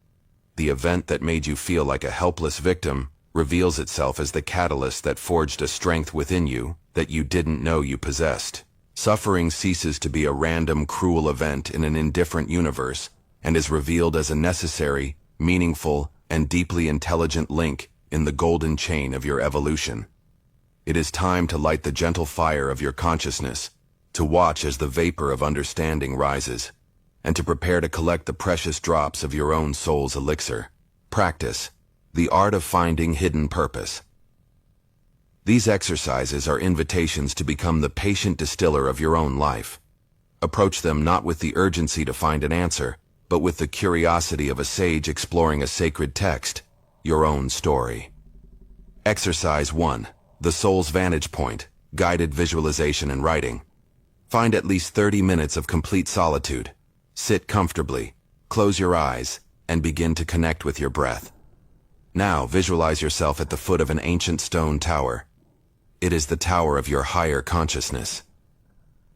The event that made you feel like a helpless victim reveals itself as the catalyst that forged a strength within you that you didn't know you possessed. Suffering ceases to be a random, cruel event in an indifferent universe and is revealed as a necessary, meaningful, and deeply intelligent link in the golden chain of your evolution. It is time to light the gentle fire of your consciousness, to watch as the vapor of understanding rises, and to prepare to collect the precious drops of your own soul's elixir. Practice, the art of finding hidden purpose. These exercises are invitations to become the patient distiller of your own life. Approach them not with the urgency to find an answer, but with the curiosity of a sage exploring a sacred text, your own story. Exercise 1. The Soul's Vantage Point, Guided Visualization and Writing. Find at least 30 minutes of complete solitude. Sit comfortably, close your eyes, and begin to connect with your breath. Now visualize yourself at the foot of an ancient stone tower. It is the tower of your higher consciousness.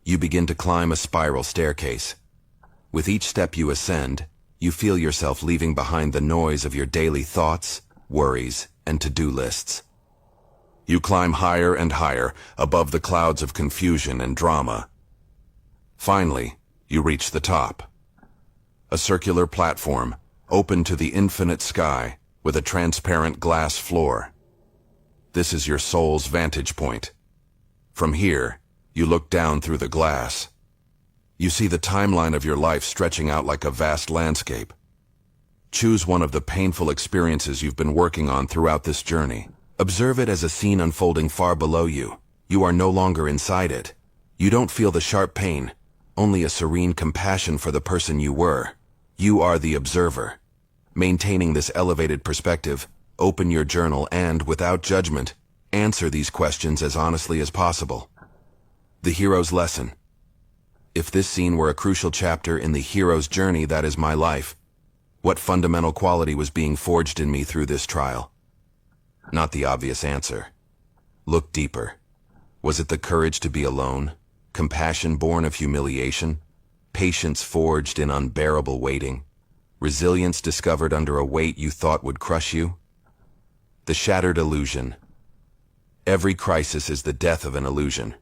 You begin to climb a spiral staircase. With each step you ascend, you feel yourself leaving behind the noise of your daily thoughts, worries, and to-do lists. You climb higher and higher above the clouds of confusion and drama. Finally, you reach the top. A circular platform, open to the infinite sky, with a transparent glass floor. This is your soul's vantage point. From here, you look down through the glass. You see the timeline of your life stretching out like a vast landscape. Choose one of the painful experiences you've been working on throughout this journey. Observe it as a scene unfolding far below you. You are no longer inside it. You don't feel the sharp pain, only a serene compassion for the person you were. You are the observer. Maintaining this elevated perspective, open your journal and, without judgment, answer these questions as honestly as possible. The hero's lesson. If this scene were a crucial chapter in the hero's journey that is my life, what fundamental quality was being forged in me through this trial? Not the obvious answer. Look deeper. Was it the courage to be alone, compassion born of humiliation, patience forged in unbearable waiting, resilience discovered under a weight you thought would crush you? The shattered illusion. Every crisis is the death of an illusion.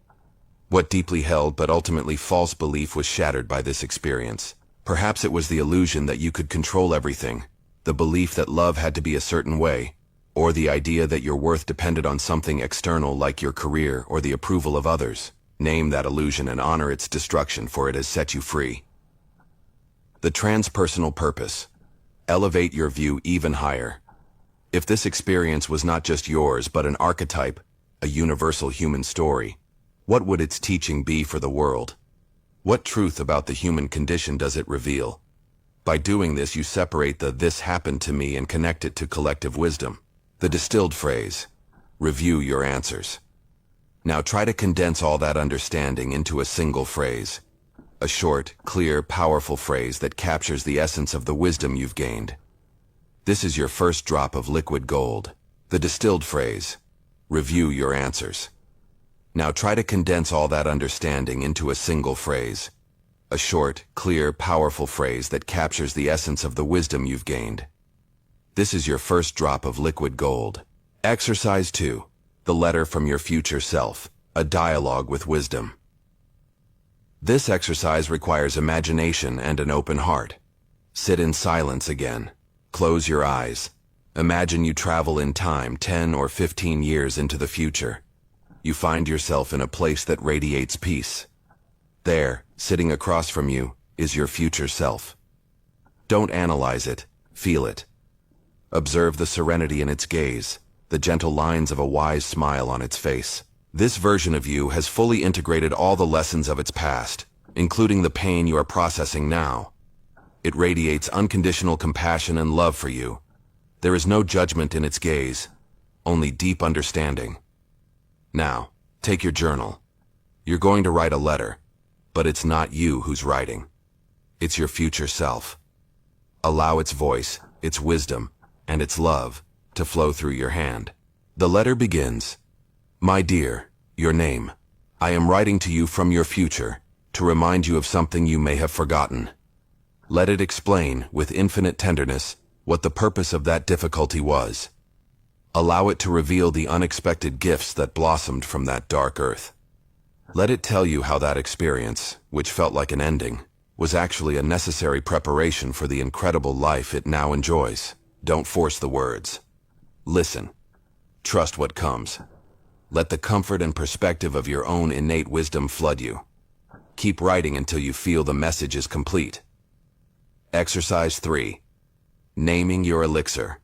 What deeply held but ultimately false belief was shattered by this experience? Perhaps it was the illusion that you could control everything, the belief that love had to be a certain way, or the idea that your worth depended on something external like your career or the approval of others. Name that illusion and honor its destruction, for it has set you free. The transpersonal purpose. Elevate your view even higher. If this experience was not just yours but an archetype, a universal human story, what would its teaching be for the world? What truth about the human condition does it reveal? By doing this, you separate the "this happened to me" and connect it to collective wisdom. The distilled phrase. Review your answers. Now try to condense all that understanding into a single phrase. A short, clear, powerful phrase that captures the essence of the wisdom you've gained. This is your first drop of liquid gold. The distilled phrase. Review your answers. Now try to condense all that understanding into a single phrase. A short, clear, powerful phrase that captures the essence of the wisdom you've gained. This is your first drop of liquid gold. Exercise 2. The letter from your future self. A dialogue with wisdom. This exercise requires imagination and an open heart. Sit in silence again. Close your eyes. Imagine you travel in time 10 or 15 years into the future. You find yourself in a place that radiates peace. There, sitting across from you, is your future self. Don't analyze it, feel it. Observe the serenity in its gaze, the gentle lines of a wise smile on its face. This version of you has fully integrated all the lessons of its past, including the pain you are processing now. It radiates unconditional compassion and love for you. There is no judgment in its gaze, only deep understanding. Now, take your journal. You're going to write a letter, but it's not you who's writing. It's your future self. Allow its voice, its wisdom, and its love to flow through your hand. The letter begins, "My dear," your name. "I am writing to you from your future to remind you of something you may have forgotten." Let it explain, with infinite tenderness, what the purpose of that difficulty was. Allow it to reveal the unexpected gifts that blossomed from that dark earth. Let it tell you how that experience, which felt like an ending, was actually a necessary preparation for the incredible life it now enjoys. Don't force the words. Listen. Trust what comes. Let the comfort and perspective of your own innate wisdom flood you. Keep writing until you feel the message is complete. Exercise 3. Naming your elixir.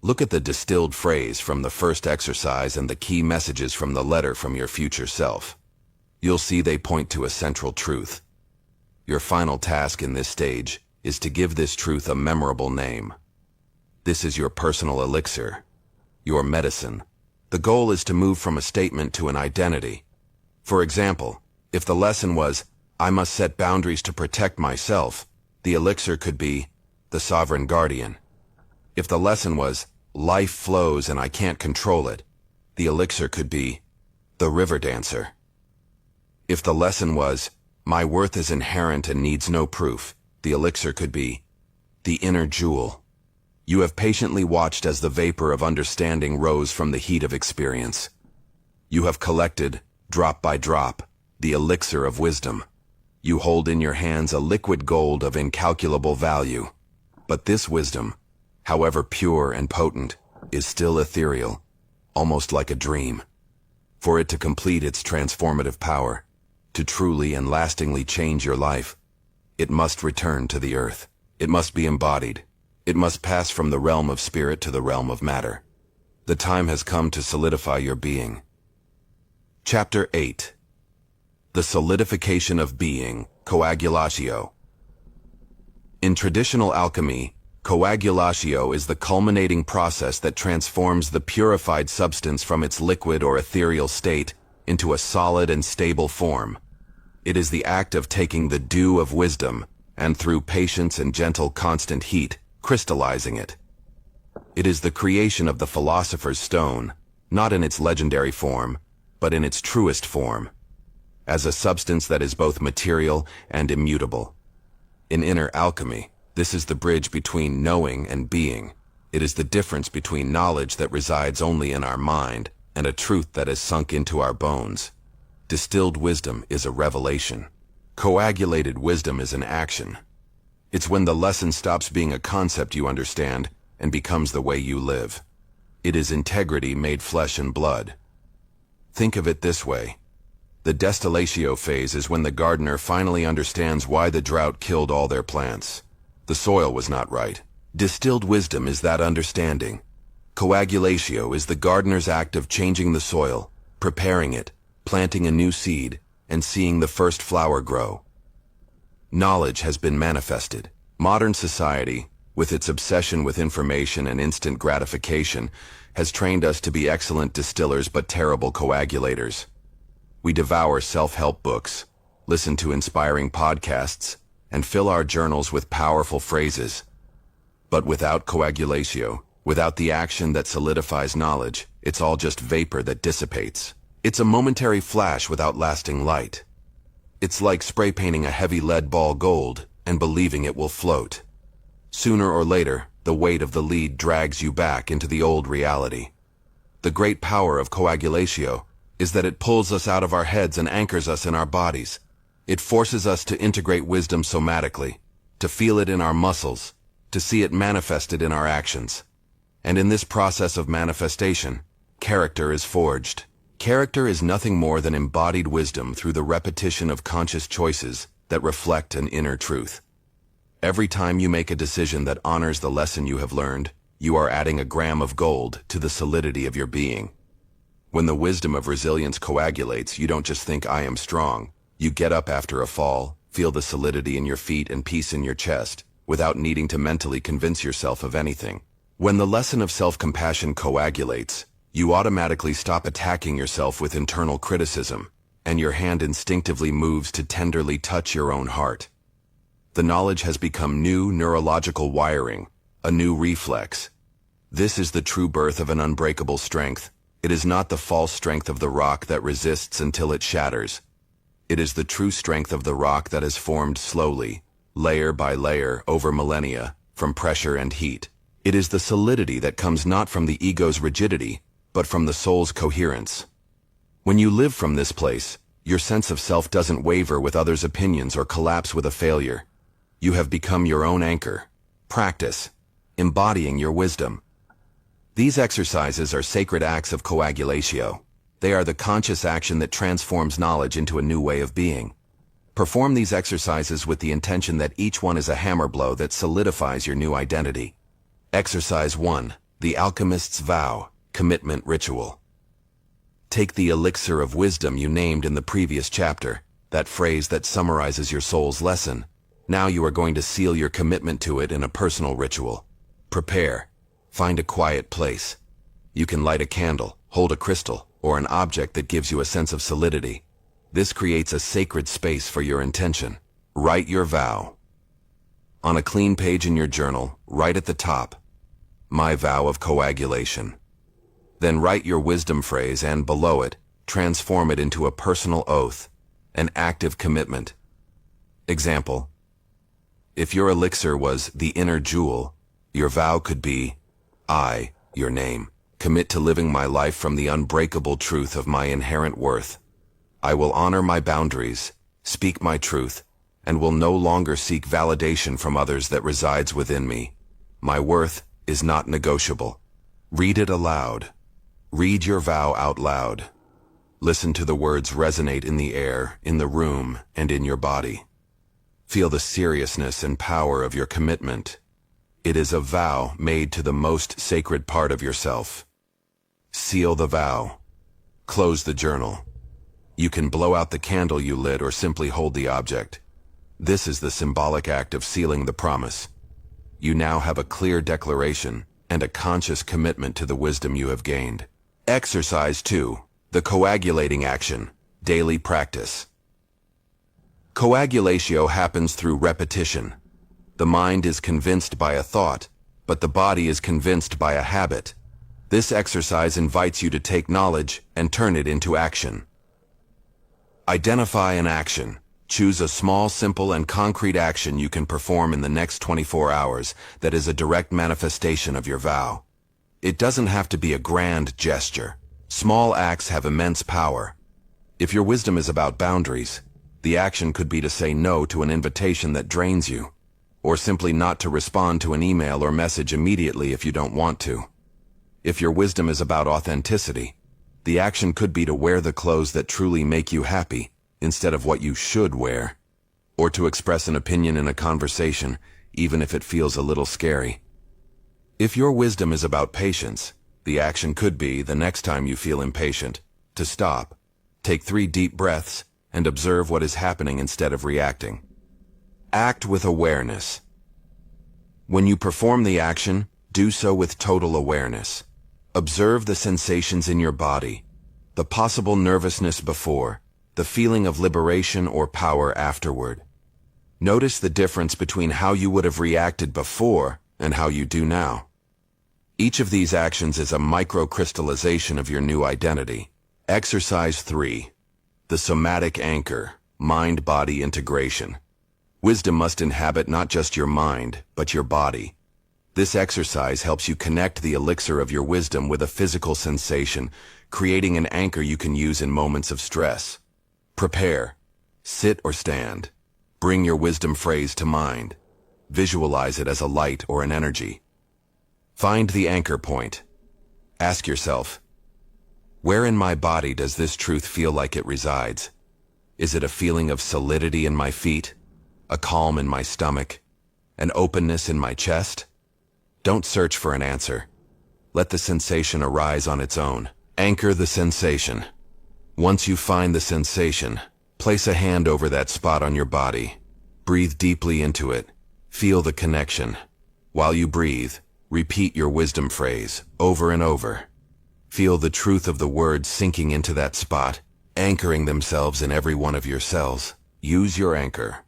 Look at the distilled phrase from the first exercise and the key messages from the letter from your future self. You'll see they point to a central truth. Your final task in this stage is to give this truth a memorable name. This is your personal elixir, your medicine. The goal is to move from a statement to an identity. For example, if the lesson was, "I must set boundaries to protect myself," the elixir could be, "The Sovereign Guardian." If the lesson was, "Life flows and I can't control it," the elixir could be, "The River Dancer." If the lesson was, "My worth is inherent and needs no proof," the elixir could be, "The Inner Jewel." You have patiently watched as the vapor of understanding rose from the heat of experience. You have collected, drop by drop, the elixir of wisdom. You hold in your hands a liquid gold of incalculable value. But this wisdom, however pure and potent, is still ethereal, almost like a dream. For it to complete its transformative power, to truly and lastingly change your life, it must return to the earth. It must be embodied. It must pass from the realm of spirit to the realm of matter. The time has come to solidify your being. Chapter 8. The solidification of being, coagulatio. In traditional alchemy, coagulatio is the culminating process that transforms the purified substance from its liquid or ethereal state into a solid and stable form. It is the act of taking the dew of wisdom and, through patience and gentle constant heat, crystallizing it. It is the creation of the philosopher's stone, not in its legendary form, but in its truest form, as a substance that is both material and immutable. In inner alchemy, this is the bridge between knowing and being. It is the difference between knowledge that resides only in our mind and a truth that has sunk into our bones. Distilled wisdom is a revelation. Coagulated wisdom is an action. It's when the lesson stops being a concept you understand and becomes the way you live. It is integrity made flesh and blood. Think of it this way. The destillatio phase is when the gardener finally understands why the drought killed all their plants. The soil was not right. Distilled wisdom is that understanding. Coagulatio is the gardener's act of changing the soil, preparing it, planting a new seed, and seeing the first flower grow. Knowledge has been manifested. Modern society, with its obsession with information and instant gratification, has trained us to be excellent distillers but terrible coagulators. We devour self-help books, listen to inspiring podcasts, and fill our journals with powerful phrases. But without coagulatio, without the action that solidifies knowledge, it's all just vapor that dissipates. It's a momentary flash without lasting light. It's like spray painting a heavy lead ball gold and believing it will float. Sooner or later, the weight of the lead drags you back into the old reality. The great power of coagulatio is that it pulls us out of our heads and anchors us in our bodies. It forces us to integrate wisdom somatically, to feel it in our muscles, to see it manifested in our actions. And in this process of manifestation, character is forged. Character is nothing more than embodied wisdom through the repetition of conscious choices that reflect an inner truth. Every time you make a decision that honors the lesson you have learned, you are adding a gram of gold to the solidity of your being. When the wisdom of resilience coagulates, you don't just think, I am strong. You get up after a fall, feel the solidity in your feet and peace in your chest, without needing to mentally convince yourself of anything. When the lesson of self-compassion coagulates, you automatically stop attacking yourself with internal criticism, and your hand instinctively moves to tenderly touch your own heart. The knowledge has become new neurological wiring, a new reflex. This is the true birth of an unbreakable strength. It is not the false strength of the rock that resists until it shatters. It is the true strength of the rock that has formed slowly, layer by layer, over millennia, from pressure and heat. It is the solidity that comes not from the ego's rigidity, but from the soul's coherence. When you live from this place, your sense of self doesn't waver with others' opinions or collapse with a failure. You have become your own anchor. Practice, embodying your wisdom. These exercises are sacred acts of coagulatio. They are the conscious action that transforms knowledge into a new way of being. Perform these exercises with the intention that each one is a hammer blow that solidifies your new identity. Exercise 1. The Alchemist's Vow, Commitment Ritual. Take the elixir of wisdom you named in the previous chapter, that phrase that summarizes your soul's lesson. Now you are going to seal your commitment to it in a personal ritual. Prepare. Find a quiet place. You can light a candle, hold a crystal, or an object that gives you a sense of solidity. This creates a sacred space for your intention. Write your vow. On a clean page in your journal, write at the top, My vow of coagulation. Then write your wisdom phrase and, below it, transform it into a personal oath, an active commitment. Example: if your elixir was the inner jewel, your vow could be, I, your name, commit to living my life from the unbreakable truth of my inherent worth. I will honor my boundaries, speak my truth, and will no longer seek validation from others that resides within me. My worth is not negotiable. Read it aloud. Read your vow out loud. Listen to the words resonate in the air, in the room, and in your body. Feel the seriousness and power of your commitment. It is a vow made to the most sacred part of yourself. Seal the vow. Close the journal. You can blow out the candle you lit or simply hold the object. This is the symbolic act of sealing the promise. You now have a clear declaration and a conscious commitment to the wisdom you have gained. Exercise 2. The coagulating action. Daily practice. Coagulatio happens through repetition. The mind is convinced by a thought, but the body is convinced by a habit. This exercise invites you to take knowledge and turn it into action. Identify an action. Choose a small, simple, and concrete action you can perform in the next 24 hours that is a direct manifestation of your vow. It doesn't have to be a grand gesture. Small acts have immense power. If your wisdom is about boundaries, the action could be to say no to an invitation that drains you, or simply not to respond to an email or message immediately if you don't want to. If your wisdom is about authenticity, the action could be to wear the clothes that truly make you happy instead of what you should wear, or to express an opinion in a conversation even if it feels a little scary. If your wisdom is about patience, the action could be, the next time you feel impatient, to stop, take 3 deep breaths, and observe what is happening instead of reacting. Act with awareness. When you perform the action, do so with total awareness. Observe the sensations in your body, the possible nervousness before, the feeling of liberation or power afterward. Notice the difference between how you would have reacted before and how you do now. Each of these actions is a microcrystallization of your new identity. Exercise 3. The somatic anchor, mind-body integration. Wisdom must inhabit not just your mind, but your body. This exercise helps you connect the elixir of your wisdom with a physical sensation, creating an anchor you can use in moments of stress. Prepare. Sit or stand. Bring your wisdom phrase to mind. Visualize it as a light or an energy. Find the anchor point. Ask yourself, where in my body does this truth feel like it resides? Is it a feeling of solidity in my feet, a calm in my stomach, an openness in my chest? Don't search for an answer. Let the sensation arise on its own. Anchor the sensation. Once you find the sensation, place a hand over that spot on your body. Breathe deeply into it. Feel the connection. While you breathe, repeat your wisdom phrase over and over. Feel the truth of the words sinking into that spot, anchoring themselves in every one of your cells. Use your anchor.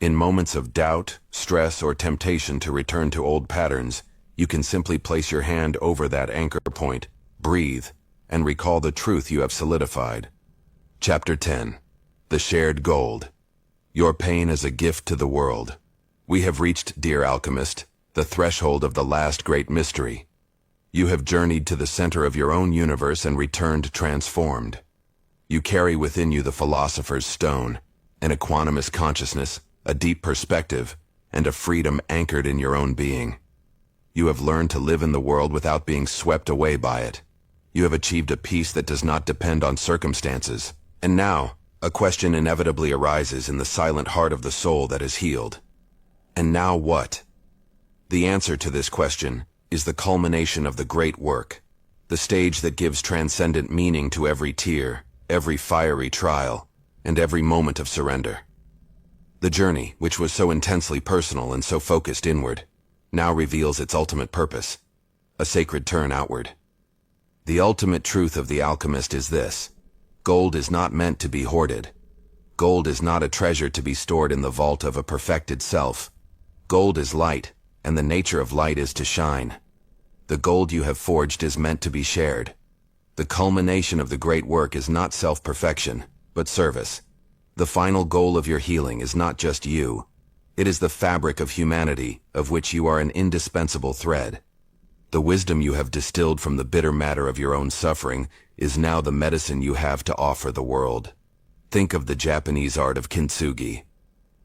In moments of doubt, stress, or temptation to return to old patterns, you can simply place your hand over that anchor point, breathe, and recall the truth you have solidified. Chapter 10. The Shared Gold. Your pain is a gift to the world. We have reached, dear alchemist, the threshold of the last great mystery. You have journeyed to the center of your own universe and returned transformed. You carry within you the philosopher's stone, an equanimous consciousness, a deep perspective, and a freedom anchored in your own being. You have learned to live in the world without being swept away by it. You have achieved a peace that does not depend on circumstances. And now, a question inevitably arises in the silent heart of the soul that is healed. And now what? The answer to this question is the culmination of the great work, the stage that gives transcendent meaning to every tear, every fiery trial, and every moment of surrender. The journey, which was so intensely personal and so focused inward, now reveals its ultimate purpose, a sacred turn outward. The ultimate truth of the alchemist is this: gold is not meant to be hoarded. Gold is not a treasure to be stored in the vault of a perfected self. Gold is light, and the nature of light is to shine. The gold you have forged is meant to be shared. The culmination of the great work is not self-perfection, but service. The final goal of your healing is not just you. It is the fabric of humanity, of which you are an indispensable thread. The wisdom you have distilled from the bitter matter of your own suffering is now the medicine you have to offer the world. Think of the Japanese art of kintsugi.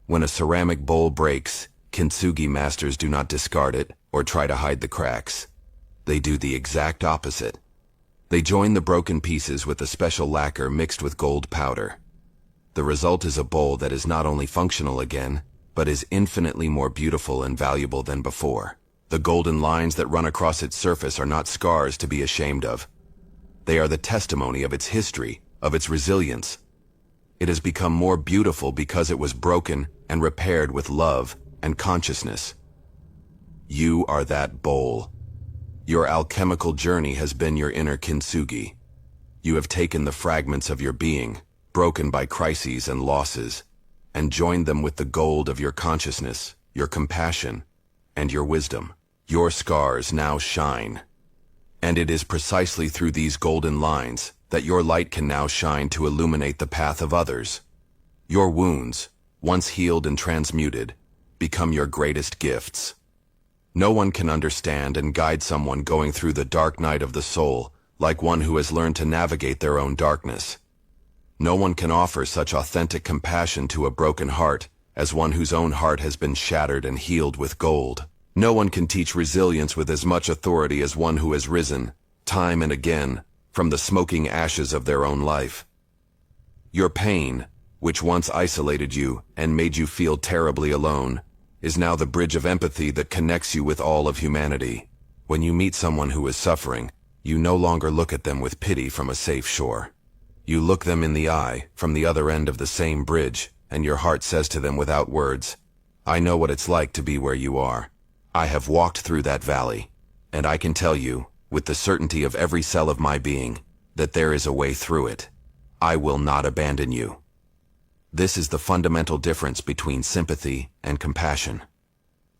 When a ceramic bowl breaks, kintsugi masters do not discard it or try to hide the cracks. They do the exact opposite. They join the broken pieces with a special lacquer mixed with gold powder. The result is a bowl that is not only functional again, but is infinitely more beautiful and valuable than before. The golden lines that run across its surface are not scars to be ashamed of. They are the testimony of its history, of its resilience. It has become more beautiful because it was broken and repaired with love and consciousness. You are that bowl. Your alchemical journey has been your inner kintsugi. You have taken the fragments of your being, broken by crises and losses, and joined them with the gold of your consciousness, your compassion, and your wisdom. Your scars now shine. And it is precisely through these golden lines that your light can now shine to illuminate the path of others. Your wounds, once healed and transmuted, become your greatest gifts. No one can understand and guide someone going through the dark night of the soul like one who has learned to navigate their own darkness. No one can offer such authentic compassion to a broken heart as one whose own heart has been shattered and healed with gold. No one can teach resilience with as much authority as one who has risen, time and again, from the smoking ashes of their own life. Your pain, which once isolated you and made you feel terribly alone, is now the bridge of empathy that connects you with all of humanity. When you meet someone who is suffering, you no longer look at them with pity from a safe shore. You look them in the eye from the other end of the same bridge, and your heart says to them without words, "I know what it's like to be where you are. I have walked through that valley, and I can tell you, with the certainty of every cell of my being, that there is a way through it. I will not abandon you." This is the fundamental difference between sympathy and compassion.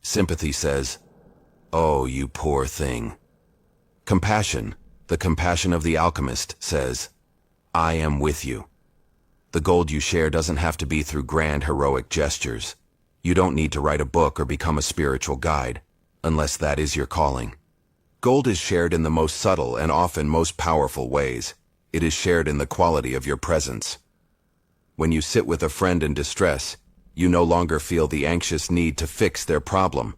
Sympathy says, "Oh, you poor thing." Compassion, the compassion of the alchemist, says, "I am with you." The gold you share doesn't have to be through grand heroic gestures. You don't need to write a book or become a spiritual guide, unless that is your calling. Gold is shared in the most subtle and often most powerful ways. It is shared in the quality of your presence. When you sit with a friend in distress, you no longer feel the anxious need to fix their problem.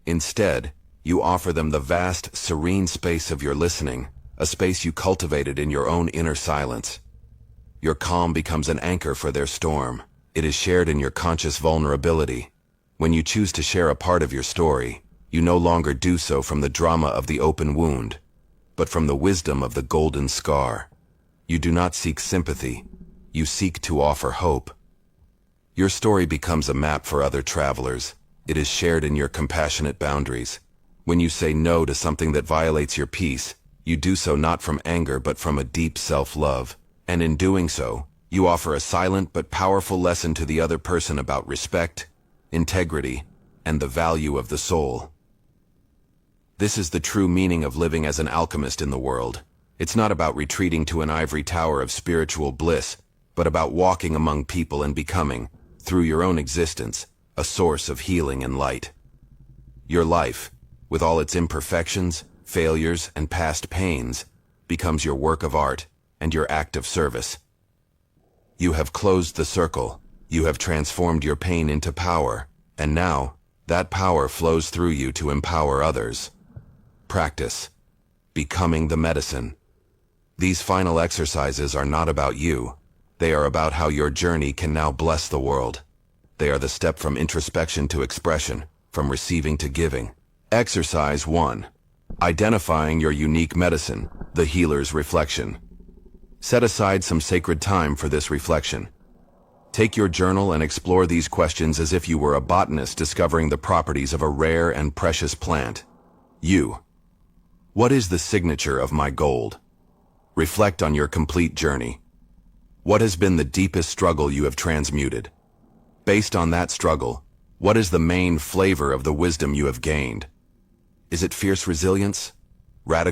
Instead, you offer them the vast, serene space of your listening, a space you cultivated in your own inner silence. Your calm becomes an anchor for their storm. It is shared in your conscious vulnerability. When you choose to share a part of your story, you no longer do so from the drama of the open wound, but from the wisdom of the golden scar. You do not seek sympathy. You seek to offer hope. Your story becomes a map for other travelers. It is shared in your compassionate boundaries. When you say no to something that violates your peace, you do so not from anger but from a deep self-love. And in doing so, you offer a silent but powerful lesson to the other person about respect, integrity, and the value of the soul. This is the true meaning of living as an alchemist in the world. It's not about retreating to an ivory tower of spiritual bliss, but about walking among people and becoming, through your own existence, a source of healing and light. Your life, with all its imperfections, failures, and past pains, becomes your work of art and your act of service. You have closed the circle. You have transformed your pain into power, and now, that power flows through you to empower others. Practice. Becoming the medicine. These final exercises are not about you. They are about how your journey can now bless the world. They are the step from introspection to expression, from receiving to giving. Exercise 1. Identifying your unique medicine, the healer's reflection. Set aside some sacred time for this reflection. Take your journal and explore these questions as if you were a botanist discovering the properties of a rare and precious plant. You. What is the signature of my gold? Reflect on your complete journey. What has been the deepest struggle you have transmuted? Based on that struggle, what is the main flavor of the wisdom you have gained? Is it fierce resilience? Radical